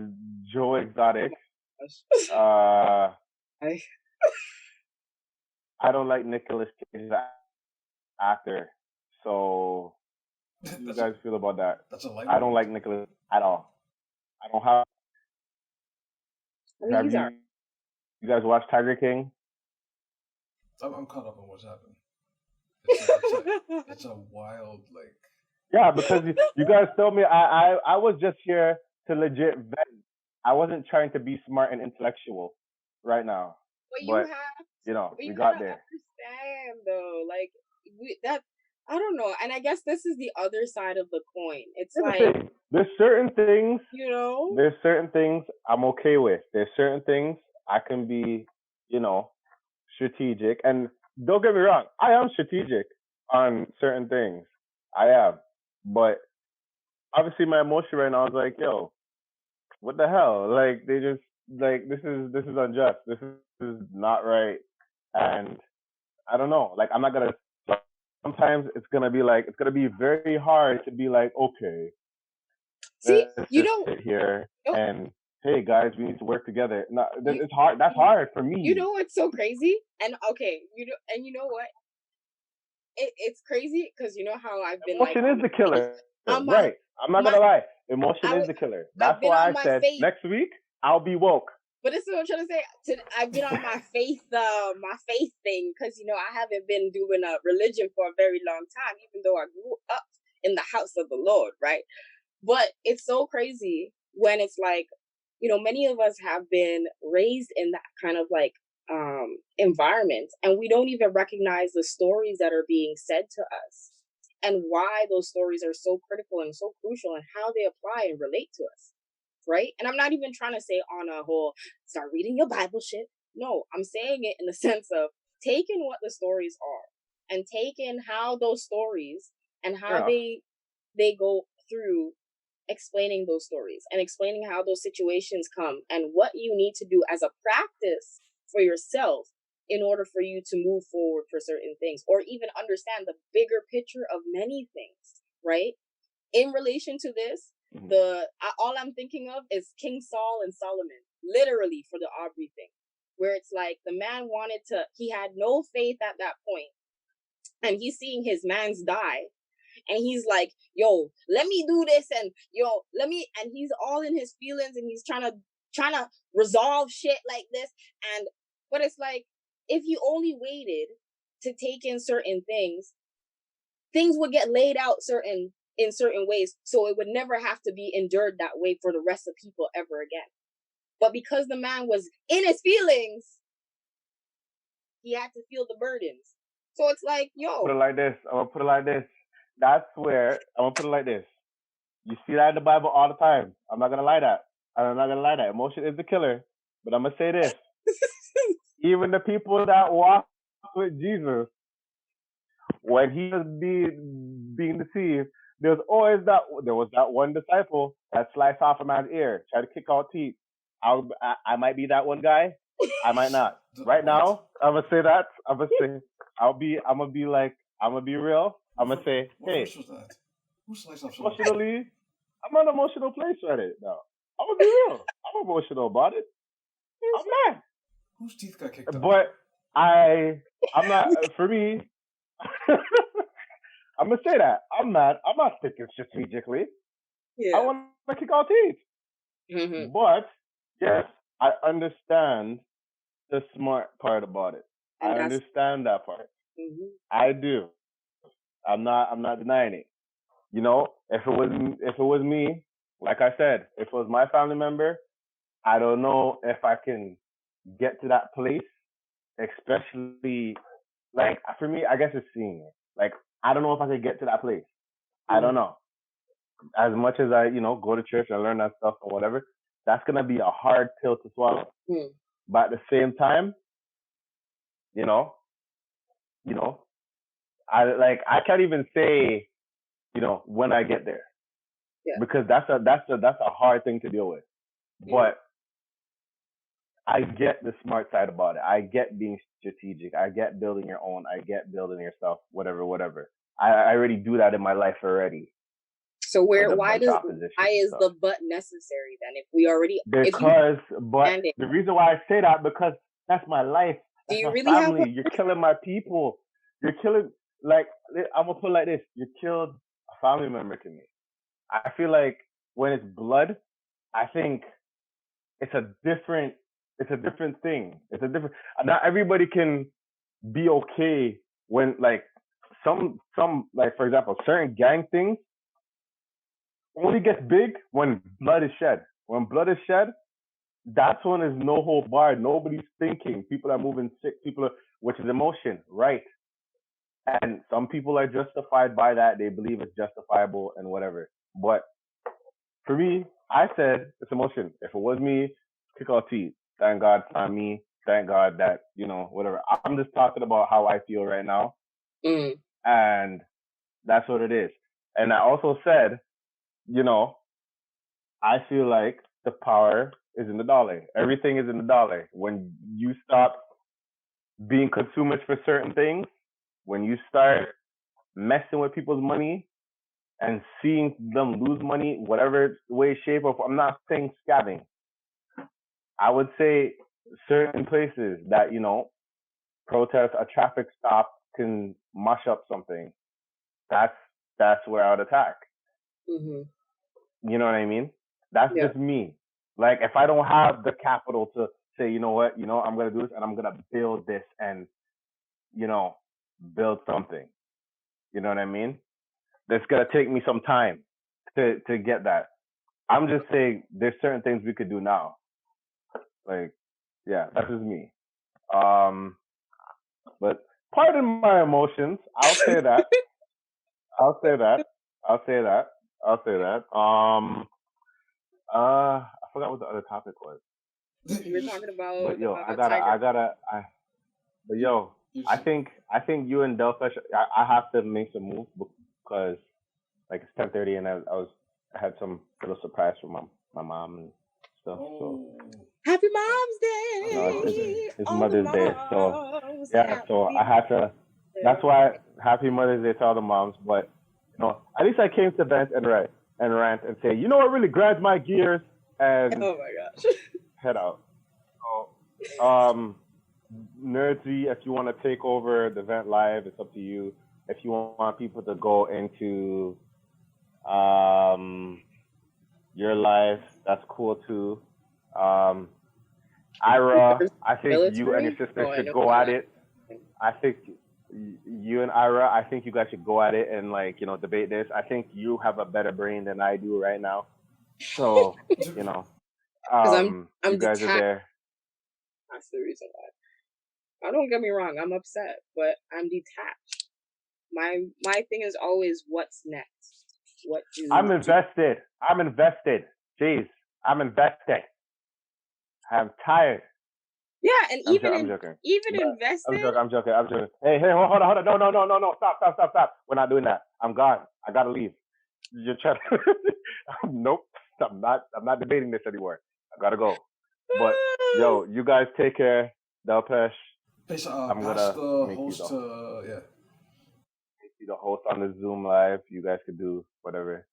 Joe Exotic. I don't like Nicolas Cage as an actor. So how do you guys feel about that? I don't like Nicolas at all. I don't have. Have you guys watched Tiger King? I'm caught up on what's happened. It's a wild like. Yeah, because you guys told me I was just here to legit vent. I wasn't trying to be smart and intellectual right now. But we got there. Understand though, like that. I don't know, and I guess this is the other side of the coin. It's like there's certain things, you know, there's certain things I'm okay with. There's certain things I can be, strategic. And don't get me wrong, I am strategic on certain things. I am, but obviously my emotion right now is like, yo, what the hell? Like they just like this is unjust. This is not right, and I don't know. Like I'm not gonna. Sometimes it's gonna be very hard to be like, okay, see, let's just sit here and hey guys, we need to work together. No, it's hard. That's hard for me. You know what's so crazy? And okay, you know what? It's crazy because you know how I've been emotion like is the killer, right? I'm not gonna lie. Emotion is the killer. That's why I said next week I'll be woke. But this is what I'm trying to say. I've been on my faith thing because I haven't been doing a religion for a very long time, even though I grew up in the house of the Lord, right? But it's so crazy when it's like, many of us have been raised in that kind of like environment, and we don't even recognize the stories that are being said to us and why those stories are so critical and so crucial and how they apply and relate to us. Right? And I'm not even trying to say on a whole start reading your Bible shit. No, I'm saying it in the sense of taking what the stories are and taking how those stories and how they go through explaining those stories and explaining how those situations come and what you need to do as a practice for yourself in order for you to move forward for certain things, or even understand the bigger picture of many things, right? In relation to this, all I'm thinking of is King Saul and Solomon, literally, for the Aubrey thing, where it's like the man he had no faith at that point, and he's seeing his mans die, and he's like, yo, let me do this, and and he's all in his feelings, and he's trying to resolve shit like this, but it's like, if you only waited to take in certain things would get laid out in certain ways, so it would never have to be endured that way for the rest of people ever again. But because the man was in his feelings, he had to feel the burdens. So it's like, yo. Put it like this. I'm gonna put it like this. That's where I'm gonna put it like this. You see that in the Bible all the time. I'm not gonna lie that. Emotion is the killer. But I'm gonna say this. Even the people that walk with Jesus, when he was being deceived, there was that one disciple that sliced off a man's ear, tried to kick out teeth. I might be that one guy. I might not. Right now, I'm gonna say that. I'm gonna be real. I'm gonna say, hey, was that? Who sliced off emotionally, I'm an emotional place right now. I'm gonna be real. I'm emotional about it. I'm mad. Whose teeth got kicked out? But I'm not. For me, I'm gonna say that I'm not thinking strategically. Yeah. I want to kick out teeth. Mm-hmm. But yes, I understand the smart part about it. I understand that part. Mm-hmm. I do. I'm not denying it. You know, if it was me, like I said, if it was my family member, I don't know if I can get to that place, especially like for me, I guess it's seeing it. Like I don't know if I could get to that place. I don't know. As much as I, go to church and learn that stuff or whatever, that's gonna be a hard pill to swallow. But at the same time, I can't even say, when I get there, because that's a hard thing to deal with. But I get the smart side about it. I get being strategic. I get building your own. I get building your stuff, whatever. I already do that in my life already. So why is the but necessary then? If we already the reason why I say that, because that's my life. That's my family. You're killing my people. You're killing, like, I'm gonna put it like this: you killed a family member to me. I feel like when it's blood, I think it's a different thing. Not everybody can be okay when, like, some like, for example, certain gang things only gets big when blood is shed. When blood is shed, that's when there's no hold barred. Nobody's thinking. People are moving sick. Which is emotion, right? And some people are justified by that. They believe it's justifiable and whatever. But for me, I said it's emotion. If it was me, kick out teeth. Thank God it's not me. Thank God that, whatever. I'm just talking about how I feel right now. And that's what it is. And I also said, I feel like the power is in the dollar. Everything is in the dollar. When you stop being consumers for certain things, when you start messing with people's money and seeing them lose money, whatever way, shape, or I'm not saying scabbing. I would say certain places that, protest, a traffic stop can mush up something. That's where I would attack. You know what I mean? That's just me. Like, if I don't have the capital to say, you know what, I'm going to do this and I'm going to build this and, build something. You know what I mean? That's going to take me some time to get that. I'm just saying there's certain things we could do now. Like, yeah, that's just me. But pardon my emotions. I'll say that. I forgot what the other topic was. We're talking about. But yo, I think you and Delphish, I have to make some moves because, like, it's 10:30 and I had some little surprise from my mom and stuff. So Happy Mom's Day! It's Mother's Day, so Yeah, so I had to. That's why Happy Mother's Day to all the moms. But at least I came to vent and rant and say, you know what really grinds my gears, and Oh my gosh. head out. So, Nerdsy, if you want to take over the vent live, it's up to you. If you want people to go into your life, that's cool too. Ira, I think you and your sister should go at it. I think you and Ira, I think you guys should go at it and debate this. I think you have a better brain than I do right now. So, Because you guys are there. That's the reason why. Don't get me wrong, I'm upset, but I'm detached. My thing is always what's next. I'm invested. Jeez, I'm invested. I'm tired. Yeah, and I'm invested. I'm joking. Hey, hold on. No. Stop. We're not doing that. I'm gone. I gotta leave. You're trying to... Nope. I'm not debating this anymore. I gotta go. But yo, you guys take care. Delpesh. I'm gonna the host Make you the host on the Zoom live. You guys could do whatever.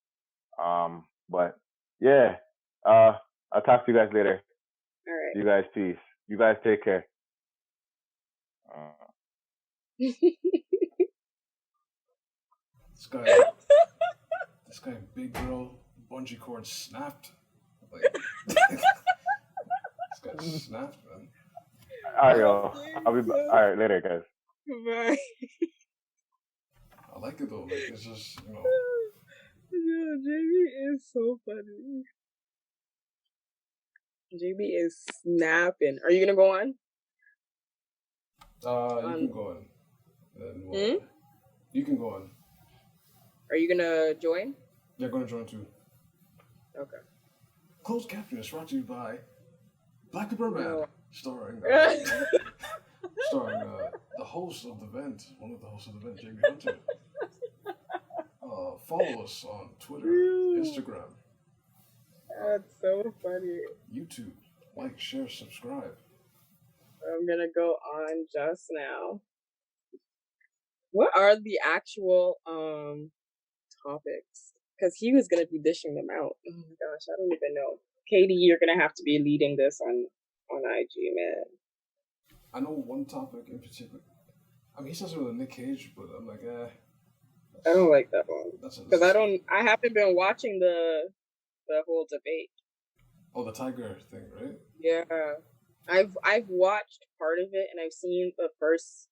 But yeah. I'll talk to you guys later. All right. You guys, peace. You guys take care. This guy, big girl, bungee cord snapped. Like, this guy snapped, man. All right, yo. All right, later, guys. Bye. I like it though. Like, it's just, Yeah, JB is so funny. JB is snapping. Are you gonna go on? You can go on. You can go on. Are you gonna join? Yeah, I'm gonna join too. Okay. Closed caption is brought to you by Black the Birdman, starring the host of the event, one of the hosts of the event, Jamie Hunter. Follow us on Twitter, Instagram. That's so funny. YouTube. Like, share, subscribe. I'm gonna go on just now. What are the actual topics? Because he was gonna be dishing them out. Oh my gosh, I don't even know. Katie, you're gonna have to be leading this on IG, man. I know one topic in particular. I mean, he says it with Nick Cage, but I'm like, I don't like that one because I haven't been watching the whole debate. Oh, the tiger thing, right? Yeah, I've watched part of it and I've seen the first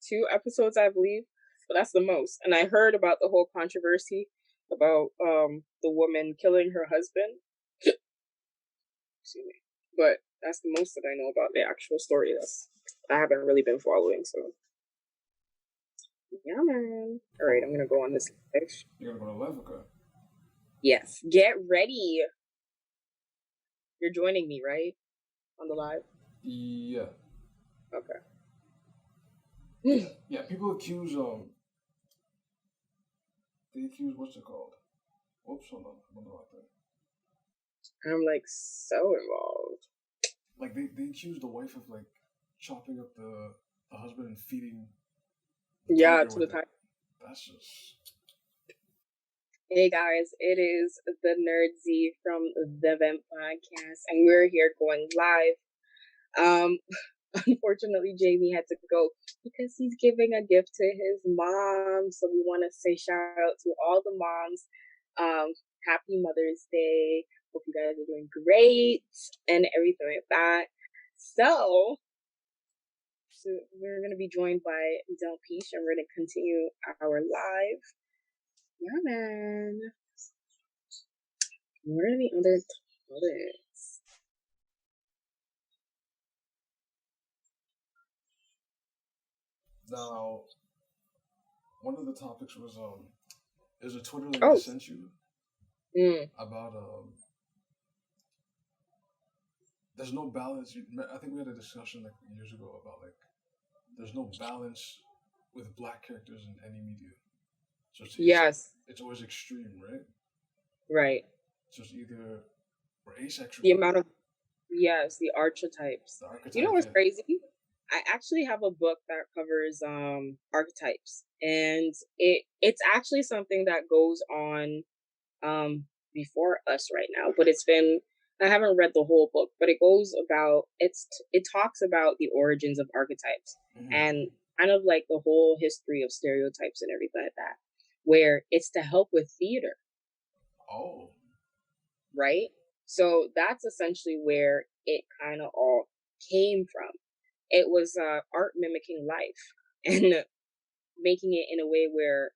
2 episodes, I believe, but that's the most. And I heard about the whole controversy about the woman killing her husband. Excuse me, but that's the most that I know about the actual story. I haven't really been following, so. Yeah, man. All right, I'm gonna go on this live. You're gonna go to live, okay? Yes. Get ready. You're joining me, right? On the live? Yeah. Okay. Yeah, people accuse they accuse what's it called? Whoops, hold on. I'm on the right thing. I'm like so involved. Like they accuse the wife of like chopping up the husband and feeding. Yeah, to the tiger. That's just. Hey guys, it is the Nerdsy from the Vent Podcast, and we're here going live. Unfortunately, Jamie had to go because he's giving a gift to his mom. So we want to say shout out to all the moms. Happy Mother's Day. Hope you guys are doing great and everything like that. So we're going to be joined by Del Peach, and we're going to continue our live. Yeah, man. What are the other topics? Now, one of the topics was there's a Twitter link I sent you about there's no balance. I think we had a discussion like years ago about like there's no balance with black characters in any media. So it's always extreme, right? Right. So it's either we're asexual. The amount of the archetypes. You know what's crazy? I actually have a book that covers archetypes, and it's actually something that goes on before us right now, but I haven't read the whole book, but it goes about it talks about the origins of archetypes and kind of like the whole history of stereotypes and everything like that, where it's to help with theater. Oh. Right? So that's essentially where it kind of all came from. It was art mimicking life and making it in a way where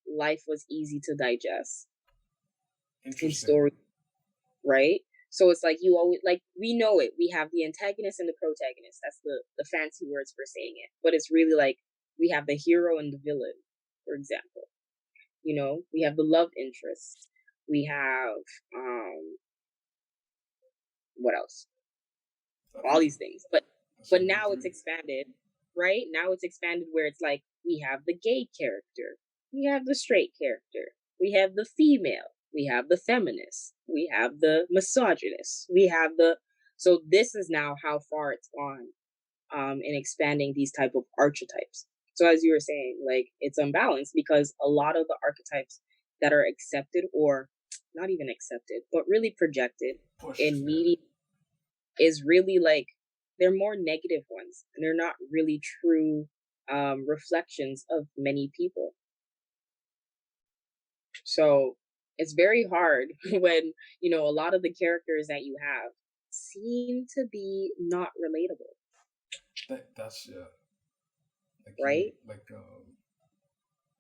life was easy to digest in story, right? So it's like you always like we know it. We have the antagonist and the protagonist. That's the fancy words for saying it. But it's really like we have the hero and the villain, for example. You know, we have the love interest. We have what else? All these things. But now it's expanded, right? Now it's expanded where it's like we have the gay character, we have the straight character, we have the female, we have the feminist, we have the misogynist, we have the so this is now how far it's gone in expanding these type of archetypes. So as you were saying, like it's unbalanced because a lot of the archetypes that are accepted or not even accepted, but really projected in media is really like they're more negative ones and they're not really true reflections of many people. So it's very hard when, you know, a lot of the characters that you have seem to be not relatable. That's yeah. Like, right?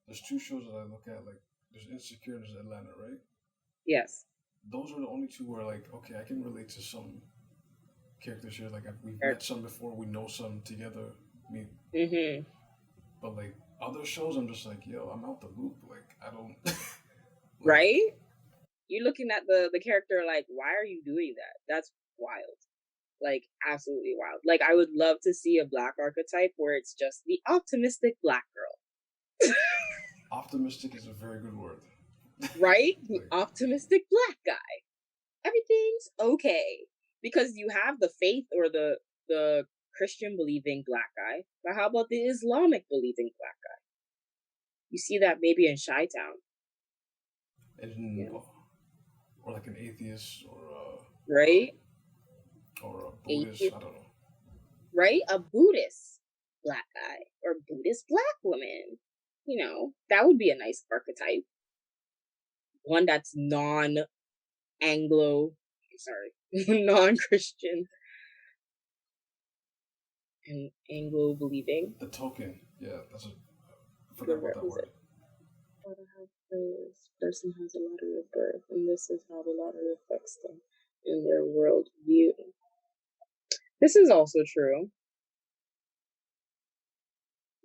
There's two shows that I look at, like there's Insecure and there's Atlanta, right? Yes. Those are the only two where like, okay, I can relate to some characters here. Like we've met some before, we know some together. But like other shows, I'm just like, yo, I'm out the loop. Like I don't. like, right? You're looking at the character like, why are you doing that? That's wild. Like absolutely wild. Like I would love to see a black archetype where it's just the optimistic black girl. Optimistic is a very good word. Right? The optimistic black guy. Everything's okay. Because you have the faith or the Christian believing black guy, but how about the Islamic believing black guy? You see that maybe in Chi-Town. Or like an atheist or right? Or a Buddhist, I don't know. Right? A Buddhist black guy or Buddhist black woman. You know, that would be a nice archetype. One that's non-Christian. And Anglo believing. The token, yeah, I forgot about that word. This person has a lottery of birth, and this is how the lottery affects them in their world view. This is also true.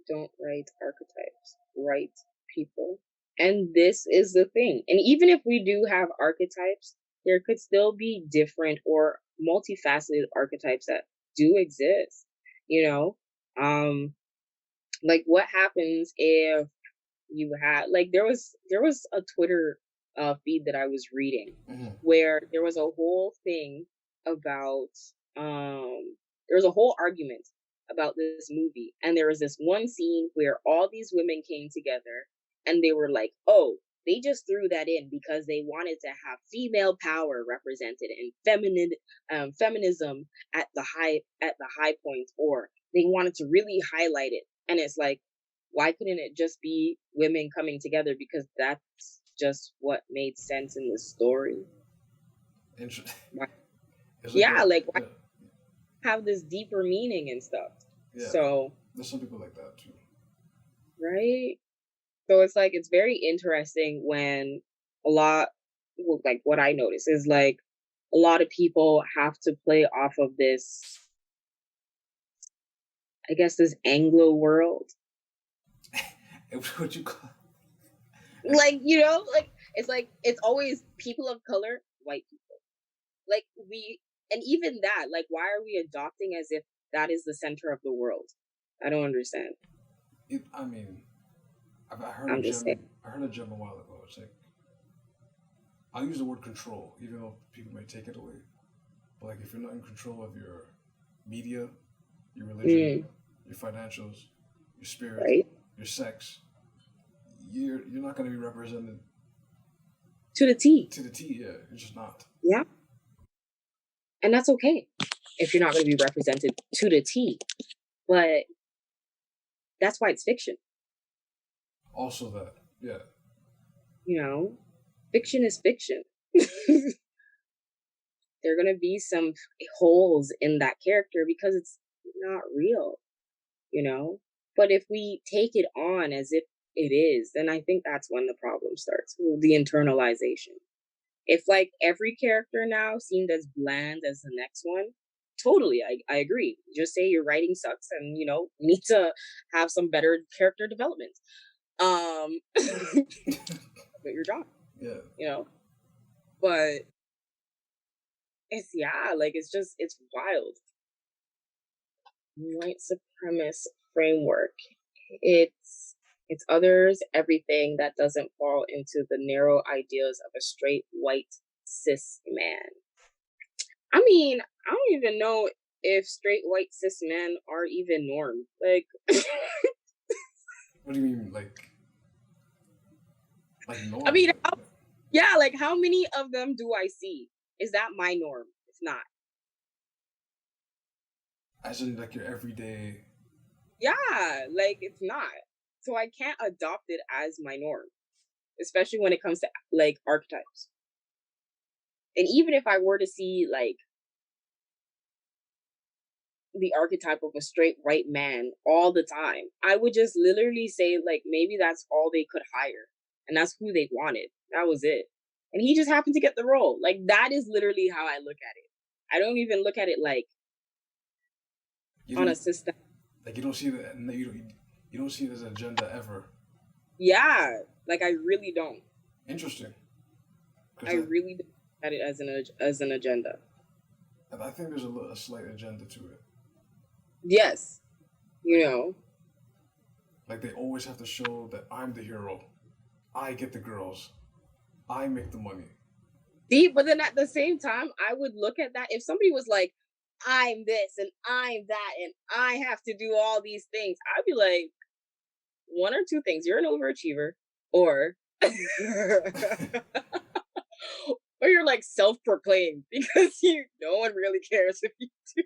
Don't write archetypes, write people. And this is the thing. And even if we do have archetypes, there could still be different or multifaceted archetypes that do exist. You know, like what happens if you had like there was a Twitter feed that I was reading where there was a whole thing about there was a whole argument about this movie, and there was this one scene where all these women came together and they were like, oh, they just threw that in because they wanted to have female power represented and feminism at the high point, or they wanted to really highlight it. And it's like, why couldn't it just be women coming together? Because that's just what made sense in the story. Interesting. Yeah, like why have this deeper meaning and stuff? Yeah. So there's some people like that too. Right? So it's like it's very interesting when like what I notice is like a lot of people have to play off of this, I guess, this Anglo world. What you call like, you know, like it's always people of color, white people. Like and even that, like why are we adopting as if that is the center of the world? I don't understand. I mean, I heard a gem a while ago. It's like I'll use the word control, even though people may take it away. But like if you're not in control of your media, your religion, your financials, your spirit, right? Your sex, you're not going to be represented to the T. To the T, yeah, you're just not. Yeah, and that's okay if you're not going to be represented to the T, but that's why it's fiction. Also, that, yeah. You know, fiction is fiction. There are going to be some holes in that character because it's not real, you know? But if we take it on as if it is, then I think that's when the problem starts, the internalization. If like every character now seemed as bland as the next one, totally, I agree. Just say your writing sucks and, you know, you need to have some better character development. But you're done. Yeah. You know? But it's like it's wild. White supremacist framework. It's others, everything that doesn't fall into the narrow ideas of a straight white cis man. I mean, I don't even know if straight white cis men are even norm. Like, what do you mean, like norm? I mean, like how many of them do I see? Is that my norm? It's not. As in, like, your everyday. Yeah, like it's not. So I can't adopt it as my norm, especially when it comes to like archetypes. And even if I were to see like the archetype of a straight white man all the time, I would just literally say like maybe that's all they could hire and that's who they wanted. That was it. And he just happened to get the role. Like that is literally how I look at it. I don't even look at it like on a system. Like you don't see that. You don't see it as an agenda ever. Yeah, like I really don't. Interesting. I really don't look at it as an agenda. And I think there's a slight agenda to it. Yes, you know. Like they always have to show that I'm the hero. I get the girls. I make the money. See, but then at the same time, I would look at that. If somebody was like, I'm this and I'm that and I have to do all these things, I'd be like, one or two things. You're an overachiever or or you're like self-proclaimed because no one really cares if you do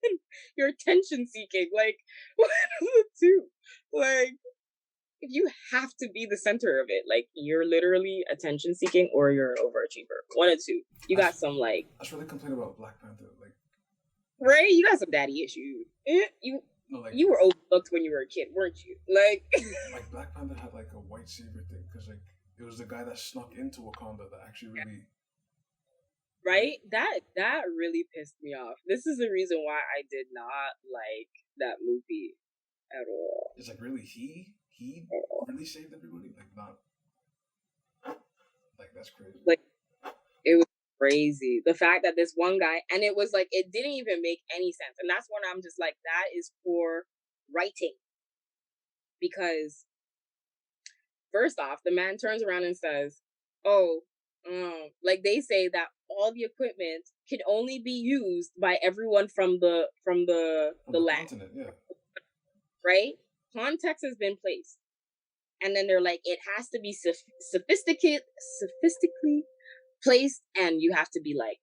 it. You're attention seeking. Like, one of the two. Like, if you have to be the center of it, like you're literally attention seeking or you're an overachiever. One or two. You got some like. I should really complain about Black Panther. Like, right? You got some daddy issues. You were overlooked when you were a kid, weren't you? Like Black Panther had like a white savior thing because like it was the guy that snuck into Wakanda that actually really. Right? That really pissed me off. This is the reason why I did not like that movie at all. It's like really he really saved everybody? Like not. Like that's crazy. Like it was crazy. The fact that this one guy, and it was like it didn't even make any sense. And that's when I'm just like, that is poor writing. Because first off, the man turns around and says, oh, like they say that all the equipment can only be used by everyone from the land. Continent, yeah. Right? Context has been placed. And then they're like, it has to be sophisticately placed, and you have to be like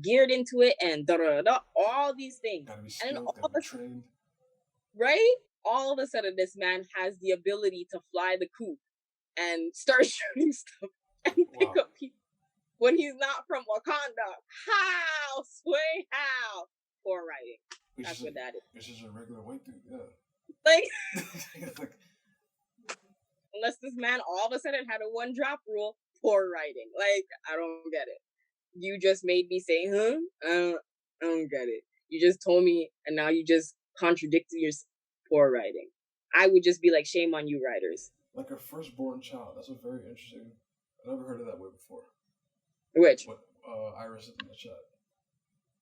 geared into it and all these things. Gotta be skilled, gotta be trained. Right? All of a sudden this man has the ability to fly the coop and start shooting stuff and pick up people when he's not from Wakanda. How? Sway how? Poor writing. That's what that is. This is a regular white dude, yeah. Like unless this man all of a sudden had a one drop rule, poor writing. Like, I don't get it. You just made me say, huh? I don't get it. You just told me, and now you just contradicted your poor writing. I would just be like, shame on you, writers. Like a firstborn child. That's a very interesting. I never heard of that way before. Which? What Iris is in the chat.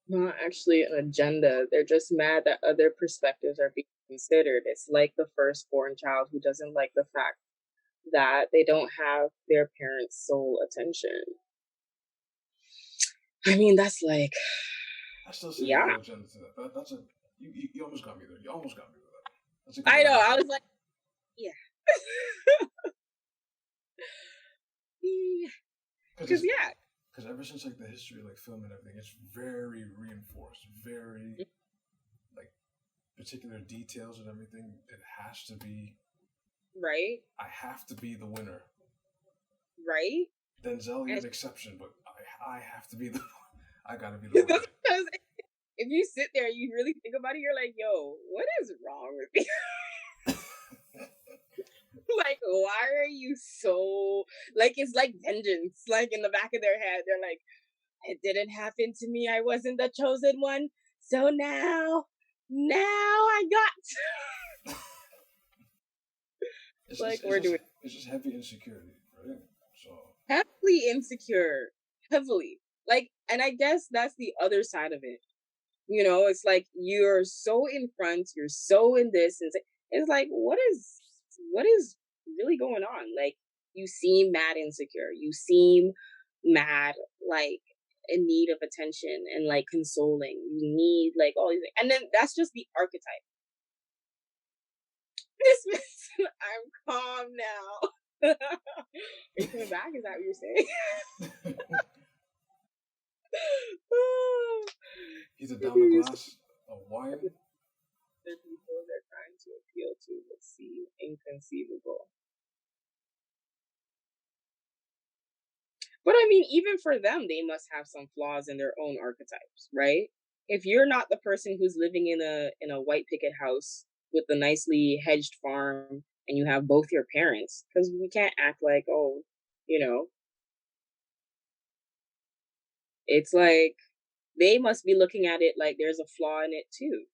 Not actually an agenda. They're just mad that other perspectives are being considered. It's like the firstborn child who doesn't like the fact that they don't have their parents' sole attention. I mean, that's like, I still see no agenda to that. You almost got me there. You almost got me with that. That's I know. I was like, yeah. Because yeah. Because ever since like the history of like film and everything, it's very reinforced, very like particular details and everything. It has to be right. I have to be the winner. Right. Denzel, you're an exception, but I have to be the. I gotta be the winner. Because if you sit there and you really think about it, you're like, yo, what is wrong with me? Like, why are you so like? It's like vengeance, like in the back of their head. They're like, it didn't happen to me. I wasn't the chosen one. So now I got. It's like just, we're doing. It's just heavy insecurity, right? So heavily insecure, heavily. Like, and I guess that's the other side of it. You know, it's like you're so in front, you're so in this, and it's like, what is really going on? Like, you seem mad insecure. You seem mad, like in need of attention and like consoling. You need like all these, and then that's just the archetype. This I'm calm now. Are you coming back? Is that what you're saying? He's a down the glass of wine. The people they're trying to appeal to would seem inconceivable. But I mean, even for them, they must have some flaws in their own archetypes, right? If you're not the person who's living in a white picket house with a nicely hedged farm and you have both your parents, because we can't act like, oh, you know, it's like they must be looking at it like there's a flaw in it too,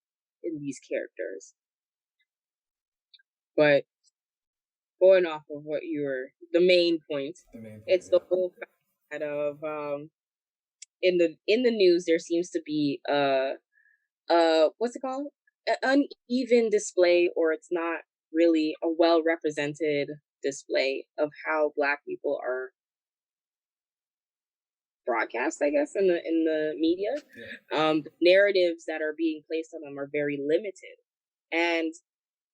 in these characters. But going off of what the main point, it's the whole fact of in the news there seems to be what's it called? An uneven display, or it's not really a well represented display of how Black people are broadcast, I guess, in the media. The narratives that are being placed on them are very limited, and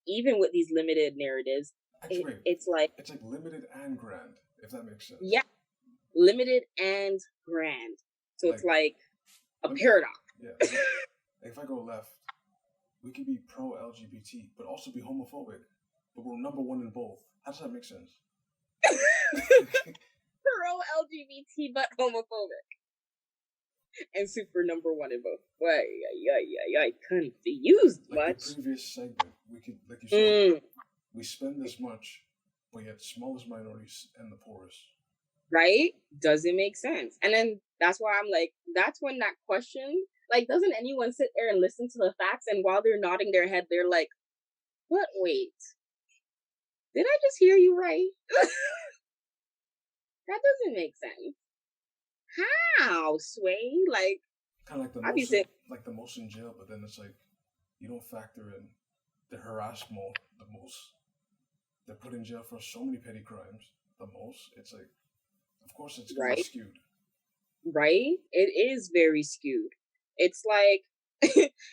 even with these limited narratives, it's like limited and grand, if that makes sense. Yeah, limited and grand. So it's like a paradox. Yeah. If I go left, we can be pro LGBT, but also be homophobic, but we're number one in both. How does that make sense? Pro LGBT but homophobic, and super number one in both. I confused like much. The previous segment, we could, like you said, we spend this much, but yet smallest minorities and the poorest. Right? Doesn't make sense. And then that's why I'm like, that's when that question, like, doesn't anyone sit there and listen to the facts, and while they're nodding their head, they're like, what? Wait, did I just hear you right? That doesn't make sense. How, Sway? Like, kind of like the most in jail, but then it's like you don't factor in the harassment the most. They're put in jail for so many petty crimes the most. It's like, of course, it's very skewed. Right? It is very skewed. It's like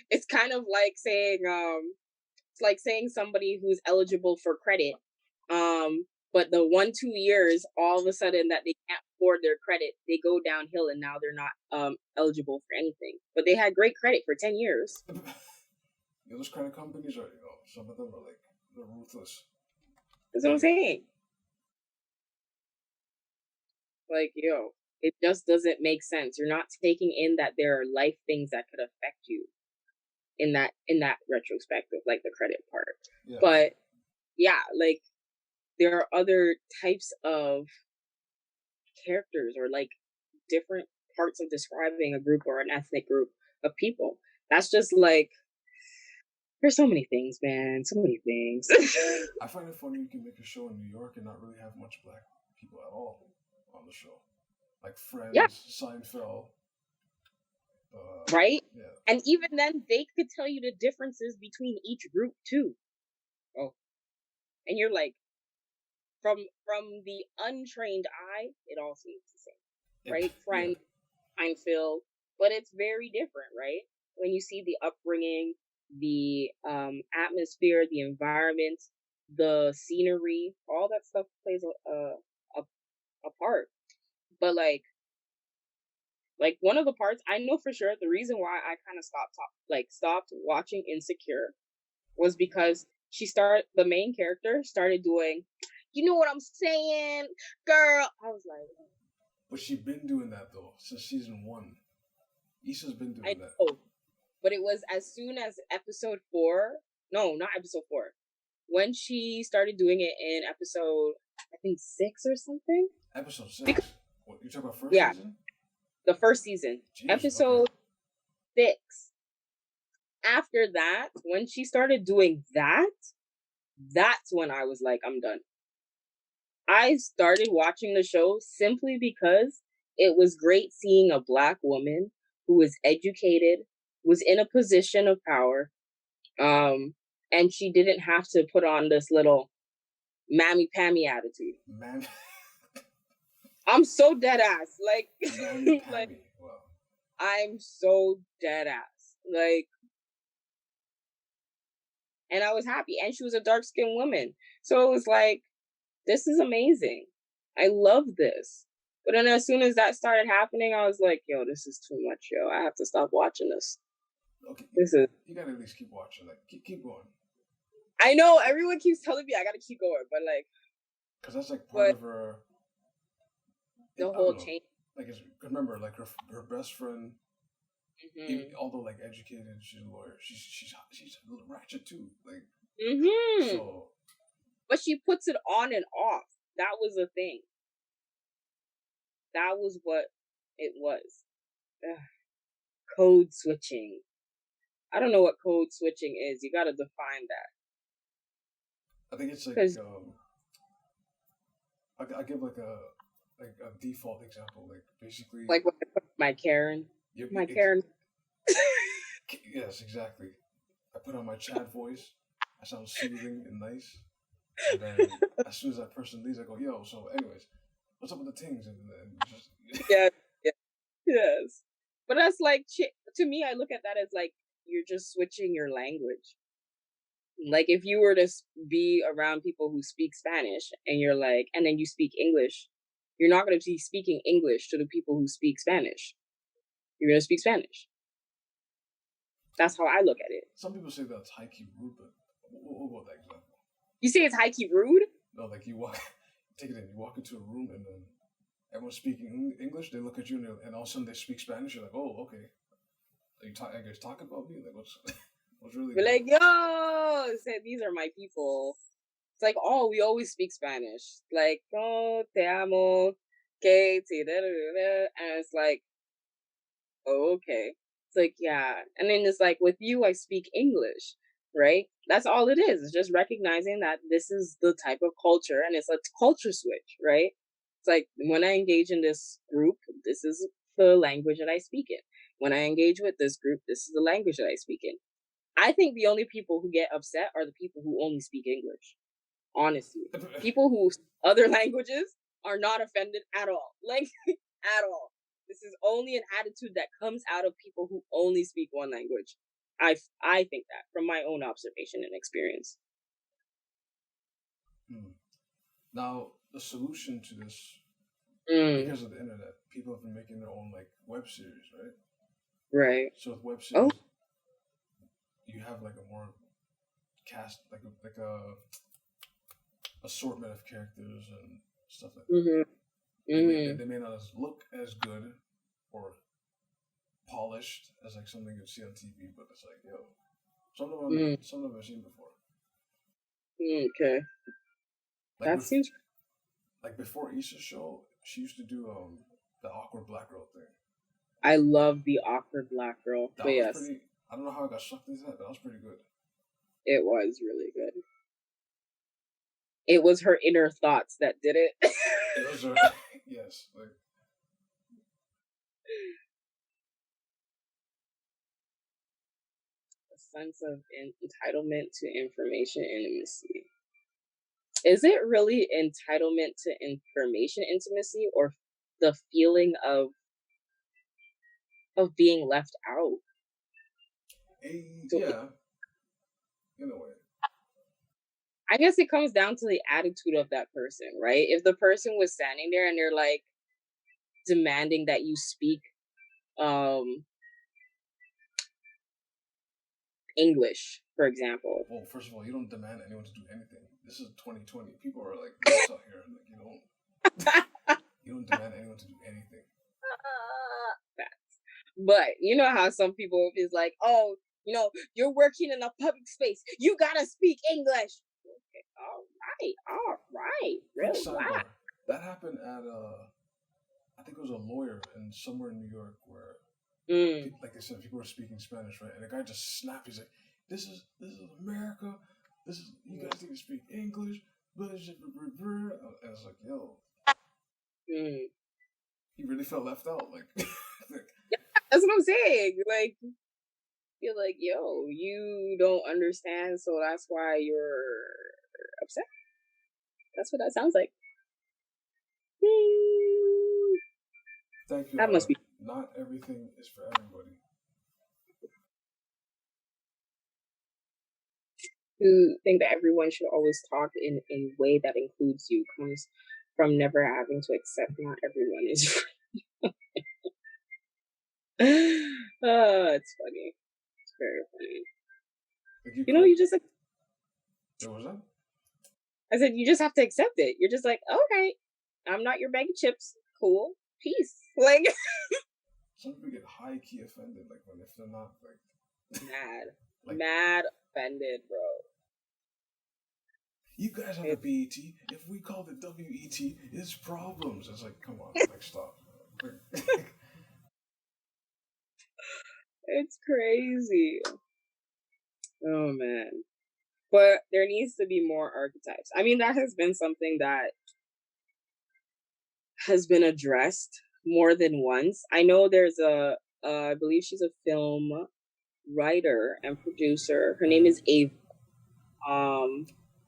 it's kind of like saying it's like saying somebody who's eligible for credit, but the 1-2 years, all of a sudden that they can't afford their credit, they go downhill and now they're not eligible for anything. But they had great credit for 10 years. Those credit companies are, some of them are like, they're ruthless. That's what I'm saying. Like, it just doesn't make sense. You're not taking in that there are life things that could affect you in that retrospective, like the credit part. Yeah. But yeah, like there are other types of characters or like different parts of describing a group or an ethnic group of people. That's just like, there's so many things, man. So many things. I find it funny you can make a show in New York and not really have much Black people at all on the show. Like Friends, Seinfeld. Right? Yeah. And even then, they could tell you the differences between each group, too. Oh. And you're like, from the untrained eye, it all seems the same. Right? Friends, Seinfeld. But it's very different, right? When you see the upbringing, the atmosphere, the environment, the scenery, all that stuff plays a part. But like one of the parts I know for sure, the reason why I kind of stopped watching Insecure was because the main character started doing, you know what I'm saying, girl. I was like, but she's been doing that though since season 1. Issa's been doing I that. know, but it was as soon as episode 4. No, not episode 4. When she started doing it in episode, I think 6 or something. Episode 6. What you talking about? First season? The first season. Jeez, episode 6. After that, when she started doing that, that's when I was like, I'm done. I started watching the show simply because it was great seeing a Black woman who was educated, was in a position of power, and she didn't have to put on this little mammy-pammy attitude. I'm so dead ass. Like, like wow. I'm so dead ass. Like, and I was happy. And she was a dark-skinned woman. So it was like, this is amazing. I love this. But then as soon as that started happening, I was like, yo, this is too much, yo. I have to stop watching this. Okay. You gotta at least keep watching. Like, keep going. I know, everyone keeps telling me I gotta keep going, but like, because that's like part of her the whole change. Like, remember, like her best friend, even, although like educated, she's a lawyer. She's a little ratchet too. Like, so. But she puts it on and off. That was the thing. That was what it was. Ugh. Code switching. I don't know what code switching is. You gotta define that. I think it's like I give like a default example, like basically like when I put my Karen. Karen. Yes, exactly. I put on my Chad voice. I sound soothing and nice. And then as soon as that person leaves, I go, yo, so anyways, what's up with the things? And just yes. But that's like, to me, I look at that as like, you're just switching your language. Like if you were to be around people who speak Spanish and you're like, and then you speak English, you're not going to be speaking English to the people who speak Spanish. You're going to speak Spanish. That's how I look at it. Some people say that's high-key rude, but what about that example? You say it's high-key rude? No, like you walk into a room and then everyone's speaking English, they look at you and all of a sudden they speak Spanish, you're like, oh, okay. You guys talk about me? Like, what's really We're like, yo, these are my people. It's like, oh, we always speak Spanish. Like, oh, te amo, que te da da da. And it's like, oh, okay. It's like, yeah. And then it's like, with you, I speak English, right? That's all it is. It's just recognizing that this is the type of culture and it's a culture switch, right? It's like, when I engage in this group, this is the language that I speak in. When I engage with this group, this is the language that I speak in. I think the only people who get upset are the people who only speak English. Honestly. People who other languages are not offended at all. Like, at all. This is only an attitude that comes out of people who only speak one language. I think that from my own observation and experience. Now, the solution to this, because of the internet, people have been making their own like web series, right? Right. So with web series, you have like a more cast, like a assortment of characters and stuff like that. They may not look as good or polished as like something you'd see on TV, but it's like, yo, some of them I've seen before. Okay. Like that seems like before Issa's show, she used to do the awkward black girl thing. I love the awkward black girl. That was pretty. I don't know how I got sucked into that, but that was pretty good. It was really good. It was her inner thoughts that did it. It was her, yes. Like, a sense of entitlement to information intimacy. Is it really entitlement to information intimacy or the feeling of being left out? Yeah. in a way. I guess it comes down to the attitude of that person, right? If the person was standing there and they're like demanding that you speak English, for example. Well, first of all, you don't demand anyone to do anything. This is 2020. People are like nuts out here. Like you don't demand anyone to do anything. But you know how some people is like, oh, you know, you're working in a public space. You gotta speak English. Okay, all right. Really? Wow. That happened at I think it was a lawyer in somewhere in New York where, like I said, people were speaking Spanish, right? And the guy just snapped. He's like, "This is America. You guys need to speak English." And it's like, yo, he really felt left out. Like, yeah, that's what I'm saying. Like, you're like, yo, you don't understand, so that's why you're upset. That's what that sounds like. Thank you. That must be. Not everything is for everybody. To think that everyone should always talk in a way that includes you comes from never having to accept not everyone is free. Oh, it's funny. It's very funny. You know, you just like. What was that? I said, you just have to accept it. You're just like, okay, I'm not your bag of chips. Cool. Peace. Like. Some people get high key offended, like when if they're not like mad offended, bro. You guys have a BET. If we called it WET, it's problems. It's like, come on, like stop. It's crazy. Oh man. But there needs to be more archetypes. I mean, that has been something that has been addressed more than once. I know there's I believe she's a film writer and producer. Her name is Ava.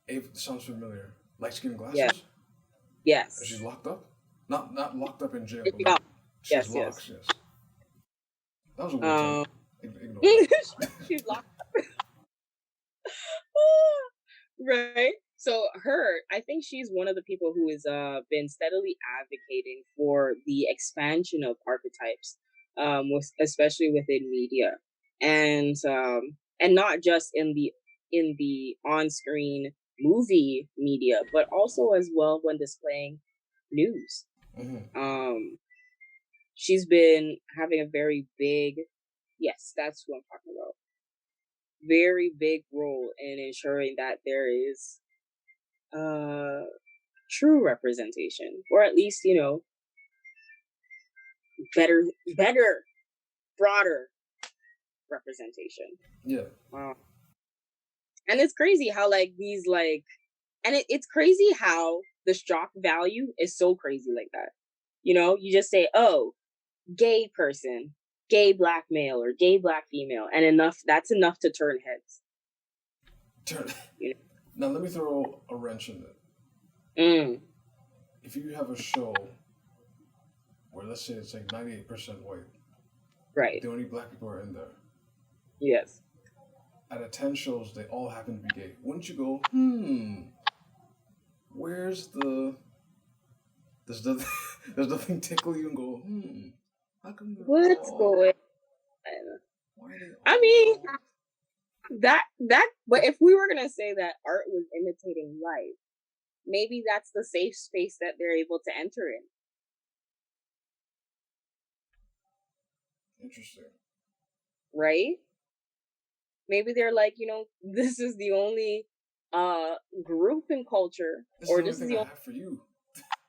Ava sounds familiar. Light skin glasses? Yeah. Yes. She's locked up? Not locked up in jail, but like, she's locked, yes. That was a weird time. She's locked up. Right? So I think she's one of the people who has been steadily advocating for the expansion of archetypes, especially within media, and not just in the on-screen movie media, but also as well when displaying news. Mm-hmm. She's been having a very big, yes, that's what I'm talking about, very big role in ensuring that there is true representation, or at least, you know, better, broader representation. Yeah. And it's crazy how like these like, and it's crazy how the shock value is so crazy like that. You know, you just say, oh, gay person, gay black male, or gay black female, and that's enough to turn heads. You know? Now let me throw a wrench in it. If you have a show where, let's say, it's like 98% white, right? The only black people are in there. Yes. Out of 10 shows, they all happen to be gay. Wouldn't you go, where's the... Does nothing tickle you and go, how come what's going on? I mean, that, but if we were going to say that art was imitating life, maybe that's the safe space that they're able to enter in. Interesting. Right? Maybe they're like, you know, this is the only group in culture, this is the only thing I have for you.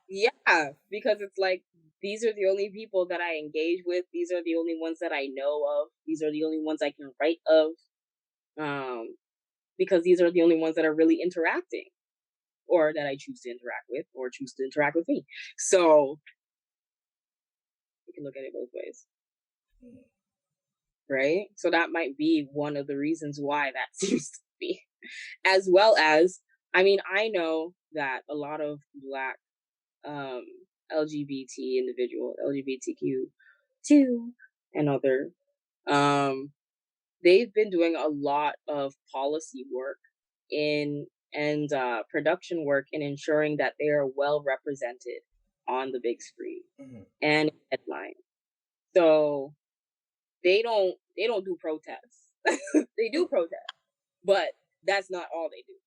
Yeah, because it's like, these are the only people that I engage with. These are the only ones that I know of. These are the only ones I can write of. Because these are the only ones that are really interacting, or that I choose to interact with, or choose to interact with me. So you can look at it both ways. Right? So that might be one of the reasons why that seems to be. As well as, I mean, I know that a lot of Black LGBT individual, LGBTQ2 and other, they've been doing a lot of policy work in and production work in ensuring that they are well represented on the big screen and headline. So they don't do protests. They do protests, but that's not all they do.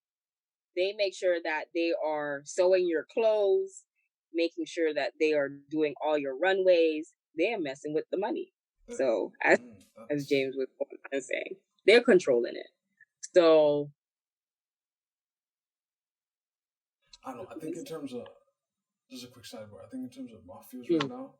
They make sure that they are sewing your clothes, making sure that they are doing all your runways. They are messing with the money. So as James was saying, they're controlling it. So I don't know. I think in terms of, just a quick sidebar. I think in terms of mafias right now,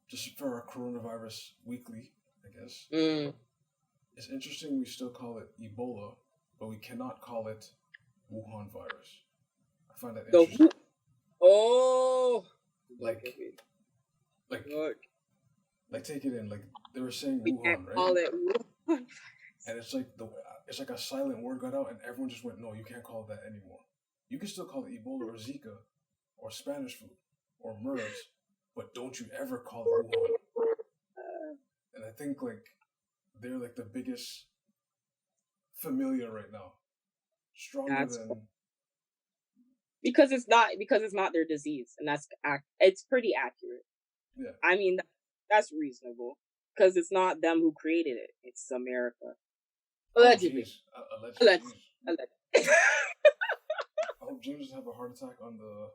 just for our coronavirus weekly, I guess, it's interesting we still call it Ebola, but we cannot call it Wuhan virus. I find that interesting. Like take it in. Like they were saying Wuhan, right? Call it Wuhan. And it's like a silent word got out, and everyone just went, "No, you can't call it that anymore. You can still call it Ebola or Zika, or Spanish flu, or MERS, but don't you ever call it Wuhan." And I think like they're like the biggest familiar right now, stronger than. Because it's not their disease, and it's pretty accurate. Yeah, I mean that's reasonable because it's not them who created it; it's America. Allegedly. Allegedly. I hope James doesn't have a heart attack on the.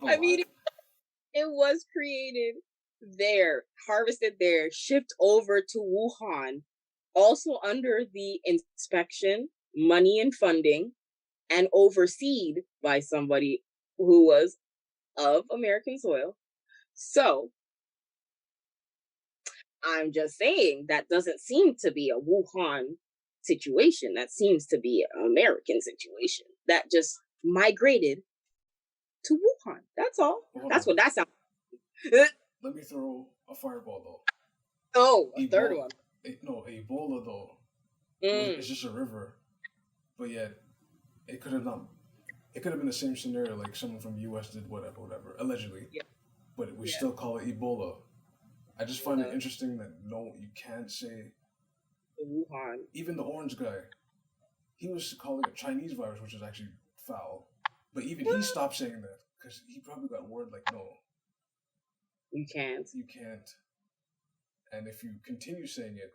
I mean, it was created there, harvested there, shipped over to Wuhan, also under the inspection, money and funding, and overseen by somebody who was of American soil. So I'm just saying that doesn't seem to be a Wuhan situation. That seems to be an American situation that just migrated to Wuhan. That's all. That's what that sounds like. Let me throw a fireball though. Oh, a third one. Ebola though. It's just a river, but yet it could have not. It could have been the same scenario, like someone from the U.S. did whatever, allegedly. Yeah. But we still call it Ebola. I just find it interesting that you can't say Wuhan. Even the orange guy, he was calling it Chinese virus, which is actually foul. But even he stopped saying that because he probably got word like, no, you can't. And if you continue saying it,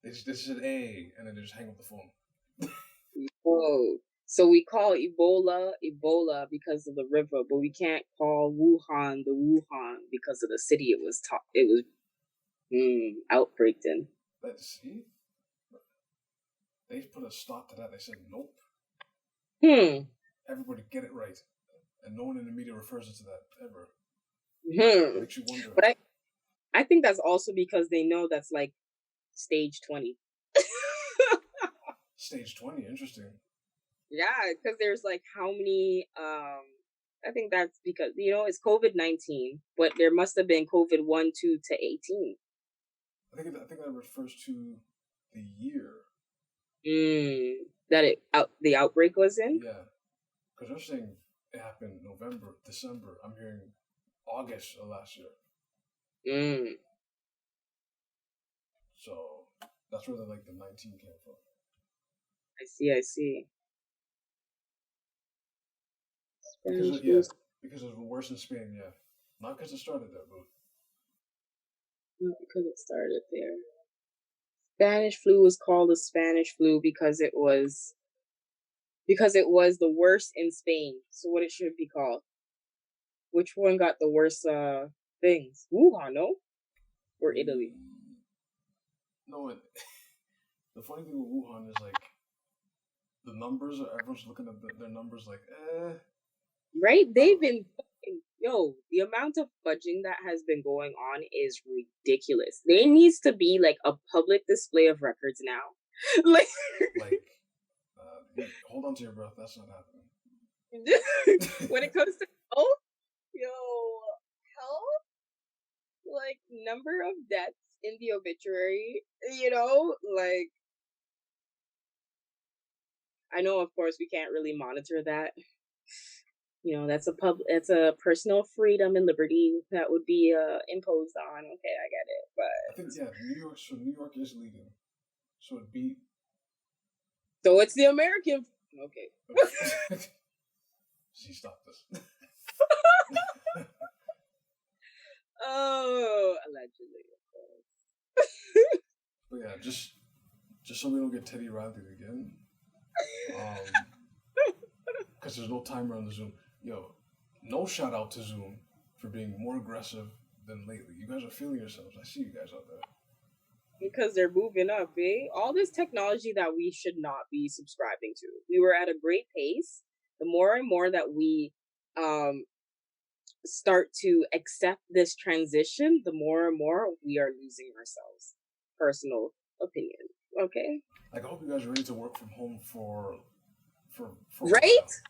they said A, and then they just hang up the phone. Whoa. So we call Ebola because of the river, but we can't call Wuhan the Wuhan because of the city it was outbreaked in. Let's see. They put a stop to that. They said nope. Everybody get it right, and no one in the media refers to that ever. Makes you wonder. But I think that's also because they know that's like stage 20. Stage 20, interesting. Yeah, because there's like how many? I think that's because it's COVID-19, but there must have been COVID 1, 2 to 18. I think that refers to the year. That the outbreak was in. Yeah, because they're saying it happened November, December. I'm hearing August of last year. So that's where the 19 came from. I see. Because it was worse in Spain, yeah. Not because it started there, but not because it started there. Spanish flu was called the Spanish flu because it was the worst in Spain. So what it should be called? Which one got the worst things? Wuhan, no? Or Italy? No, the funny thing with Wuhan is the numbers everyone's looking at their numbers Right? They've been the amount of fudging that has been going on is ridiculous. There needs to be a public display of records now. Hold on to your breath. That's not happening. When it comes to health, number of deaths in the obituary, I know, of course, we can't really monitor that. That's a personal freedom and liberty that would be imposed on. Okay, I get it, I think New York is leading, so it'd be. So it's the American. Okay. See, stop this. Oh, allegedly, But yeah, just so we don't get Teddy Riley again. Because there's no timer on the Zoom. Yo, no shout out to Zoom for being more aggressive than lately. You guys are feeling yourselves. I see you guys out there. Because they're moving up, eh? All this technology that we should not be subscribing to. We were at a great pace. The more and more that we start to accept this transition, the more and more we are losing ourselves. Personal opinion. Okay. Like, I hope you guys are ready to work from home for right?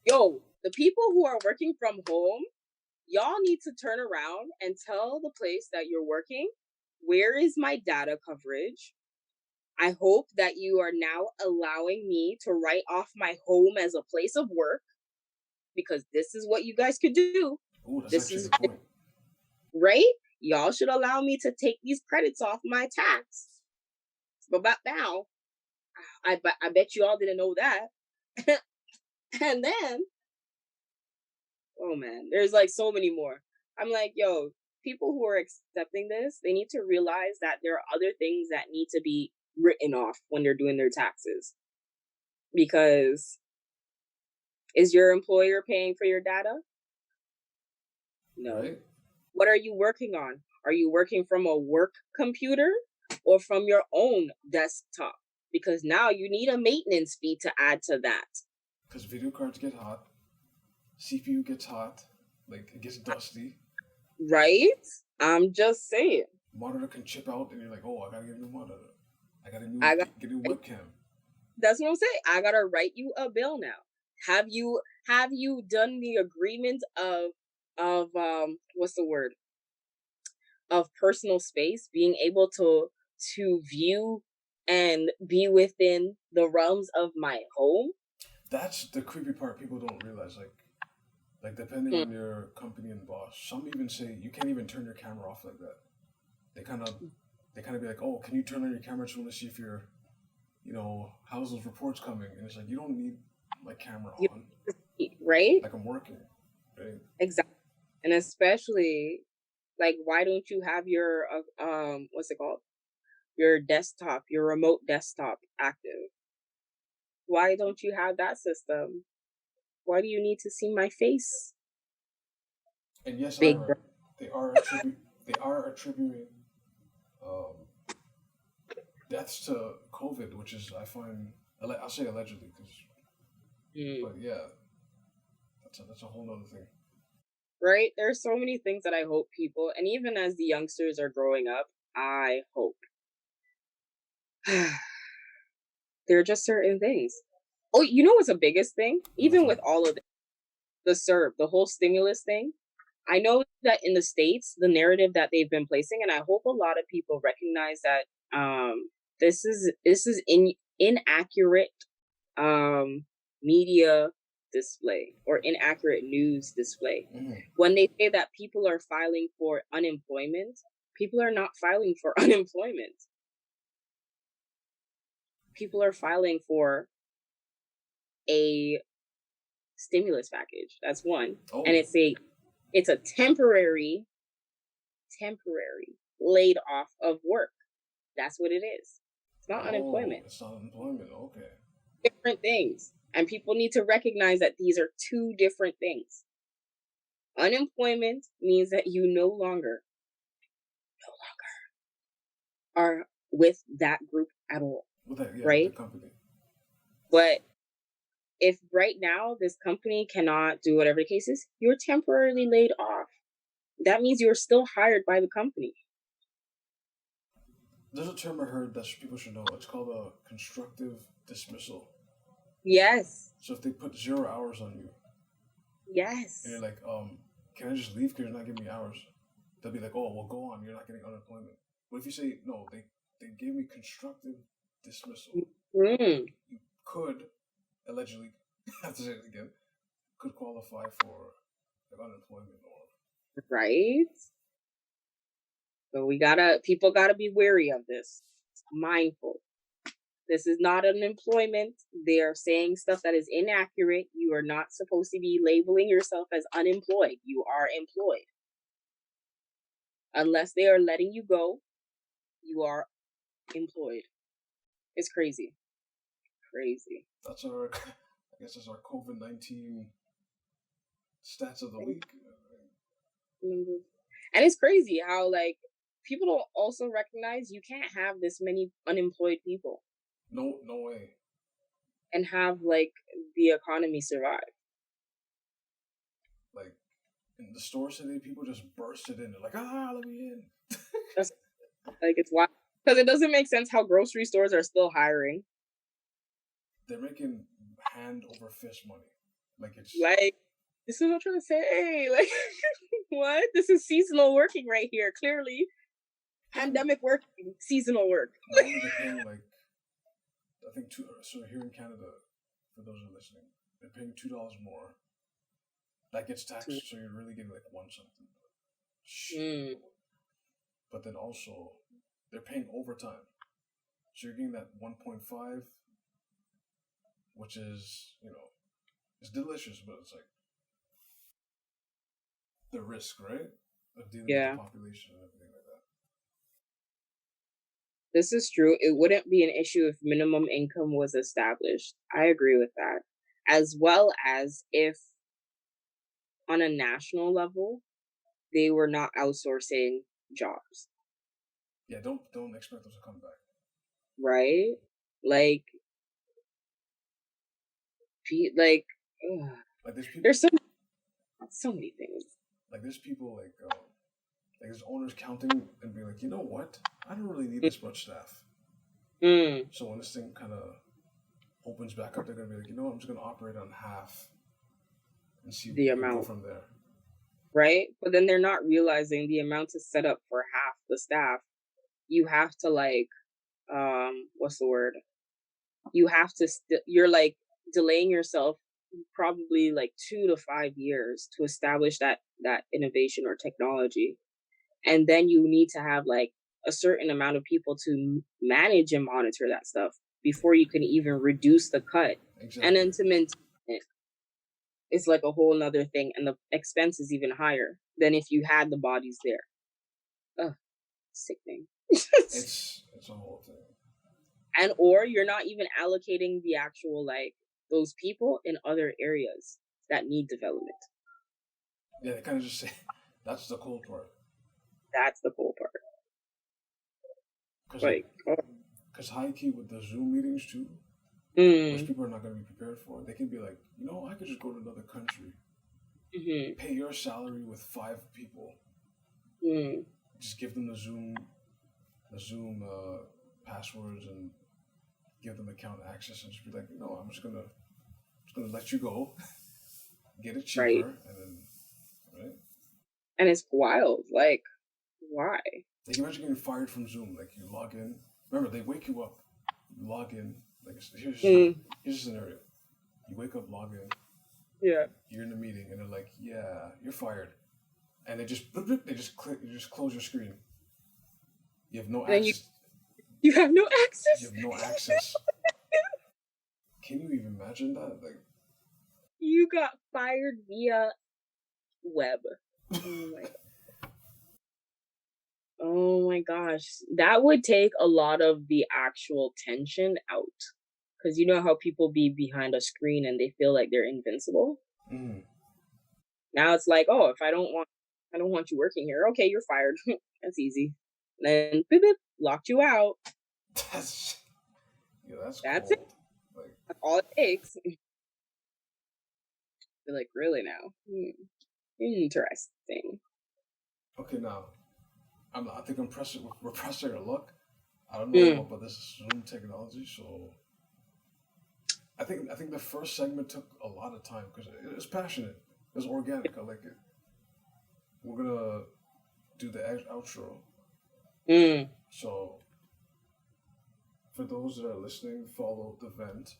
Yo, the people who are working from home, y'all need to turn around and tell the place that you're working, where is my data coverage? I hope that you are now allowing me to write off my home as a place of work, because this is what you guys could do. Ooh, this is the point. Right? Y'all should allow me to take these credits off my tax. But now, I bet you all didn't know that. And then, oh man, there's like so many more. I'm like, yo, people who are accepting this, they need to realize that there are other things that need to be written off when they're doing their taxes. Because is your employer paying for your data? No. Right. What are you working on? Are you working from a work computer or from your own desktop? Because now you need a maintenance fee to add to that. Because video cards get hot, CPU gets hot, like it gets dusty. Right? I'm just saying. Monitor can chip out, and you're like, oh, I gotta get a new monitor. I gotta get a new webcam. That's what I'm saying. I gotta write you a bill now. Have you done the agreement of what's the word? Of personal space, being able to view and be within the realms of my home? That's the creepy part people don't realize. Like depending on your company and boss, some even say you can't even turn your camera off like that. They kind of be like, oh, can you turn on your camera to see if you're, how's those reports coming? And it's like, you don't need my camera on. Right? Like I'm working. Right? Exactly. And especially, like, why don't you have your, what's it called? Your desktop, your remote desktop active? Why don't you have that system? Why do you need to see my face? And yes, they are attributing deaths to COVID, which is, I find, I'll say allegedly, but yeah, that's a whole nother thing. Right? There's so many things that I hope people, and even as the youngsters are growing up, I hope. There are just certain things. Oh, you know what's the biggest thing? Even with all of the whole stimulus thing, I know that in the States, the narrative that they've been placing, and I hope a lot of people recognize that this is inaccurate media display or inaccurate news display. Mm-hmm. When they say that people are filing for unemployment, people are not filing for unemployment. People are filing for a stimulus package. That's one. Oh. And it's a temporary laid off of work. That's what it is. It's not unemployment. It's not unemployment. Okay. Different things. And people need to recognize that these are two different things. Unemployment means that you no longer are with that group at all. Right? With the company. But if right now this company cannot do whatever the case is, you're temporarily laid off. That means you're still hired by the company. There's a term I heard that people should know. It's called a constructive dismissal. Yes. So if they put 0 hours on you. Yes. And you're like, can I just leave because you're not giving me hours? They'll be like, oh, well, go on. You're not getting unemployment. But if you say, no, they gave me constructive dismissal. Mm. You could, allegedly, I have to say it again, could qualify for unemployment or right. So people gotta be wary of this, mindful. This is not unemployment. They are saying stuff that is inaccurate. You are not supposed to be labeling yourself as unemployed. You are employed. Unless they are letting you go, you are employed. It's crazy. Crazy. That's our, I guess that's our COVID-19 stats of the week. And it's crazy how, like, people don't also recognize you can't have this many unemployed people. No way. And have, like, the economy survive. Like, in the stores today, people just bursted in. They're like, let me in. Like, it's wild. Because it doesn't make sense how grocery stores are still hiring. They're making hand over fist money. Like, it's... Like, this is what I'm trying to say. Like, what? This is seasonal working right here, clearly. Pandemic working, seasonal work. Not only they're paying, like, I think, so here in Canada, for those who are listening, they're paying $2 more. That gets taxed, so you're really getting, like, one something. But then also, they're paying overtime. So you're getting that 1.5, which is, it's delicious, but it's like the risk, right? Of dealing with the population and everything like that. This is true. It wouldn't be an issue if minimum income was established. I agree with that. As well as if on a national level, they were not outsourcing jobs. Yeah, don't expect them to come back. Right? Like there's so many things. Like there's people like there's owners counting and being like, you know what? I don't really need this much staff. So when this thing kind of opens back up, they're gonna be like, you know what? I'm just gonna operate on half and see the amount go from there. Right? But then they're not realizing the amount to set up for half the staff. You have to what's the word? You have to you're like delaying yourself probably like 2 to 5 years to establish that innovation or technology. And then you need to have like a certain amount of people to manage and monitor that stuff before you can even reduce the cut. Exactly. And then to maintain it, it's like a whole nother thing. And the expense is even higher than if you had the bodies there. Ugh, sickening. It's a whole thing. And or you're not even allocating the actual like those people in other areas that need development. Yeah, they kind of just say that's the cool part. That's the cool part. Because high key with the Zoom meetings too, which people are not going to be prepared for, they can be like, I could just go to another country, pay your salary with 5 people, just give them the Zoom passwords and give them account access and just be like, I'm just gonna let you go, get it cheaper, right. And then right. And it's wild, like why? Like imagine getting fired from Zoom. Like you log in. Remember, they wake you up. You log in. Like here's a scenario. You wake up, log in. Yeah. You're in a meeting, and they're like, "Yeah, you're fired," and they just click. You just close your screen. You have no access. You have no access. You have no access. Can you even imagine that? Like, you got fired via web. Oh my gosh. That would take a lot of the actual tension out. Because you know how people be behind a screen and they feel like they're invincible? Now it's like, oh, if I don't want you working here, okay, you're fired. That's easy. And then beep, beep, locked you out. That's cool. It. Like, that's all it takes. They're like, really now? Interesting. Okay, now I think we're pressing our luck. I don't know about this Zoom technology, so I think the first segment took a lot of time because it was passionate. It was organic. I like it. We're gonna do the outro. So for those that are listening, follow The Vent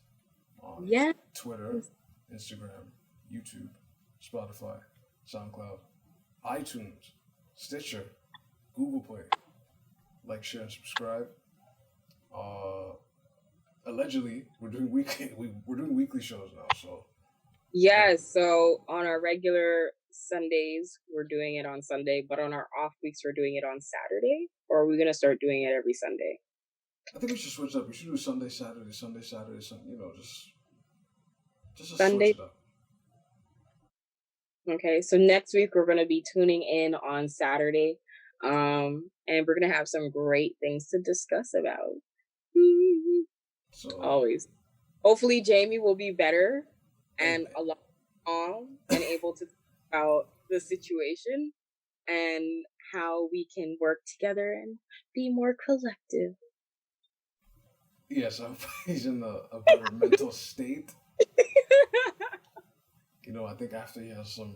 on Twitter, Instagram, YouTube, Spotify, SoundCloud, iTunes, Stitcher, Google Play. Like, share, and subscribe. Allegedly, we're doing weekly shows now. So yes, so on our regular Sundays, we're doing it on Sunday, but on our off weeks, we're doing it on Saturday. Or are we gonna start doing it every Sunday? I think we should switch up. We should do Sunday, Saturday, Sunday, Saturday. You know, just to Sunday. switch it up. Okay, so next week we're gonna be tuning in on Saturday, and we're gonna have some great things to discuss about. So always, hopefully, Jamie will be better and a lot calm and able to talk about the situation and how we can work together and be more collective. Yes, I hope he's in a better mental state. You know, I think after he has some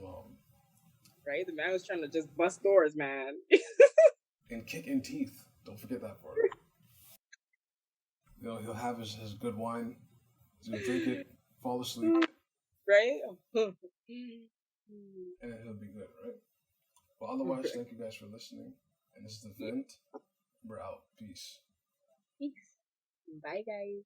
right, the man was trying to just bust doors, man. And kick in teeth. Don't forget that part. You know, he'll have his good wine. He's gonna drink it, fall asleep. Right? And then he'll be good, right? Well, otherwise, thank you guys for listening. And this is the Vent. We're out. Peace. Peace. Bye, guys.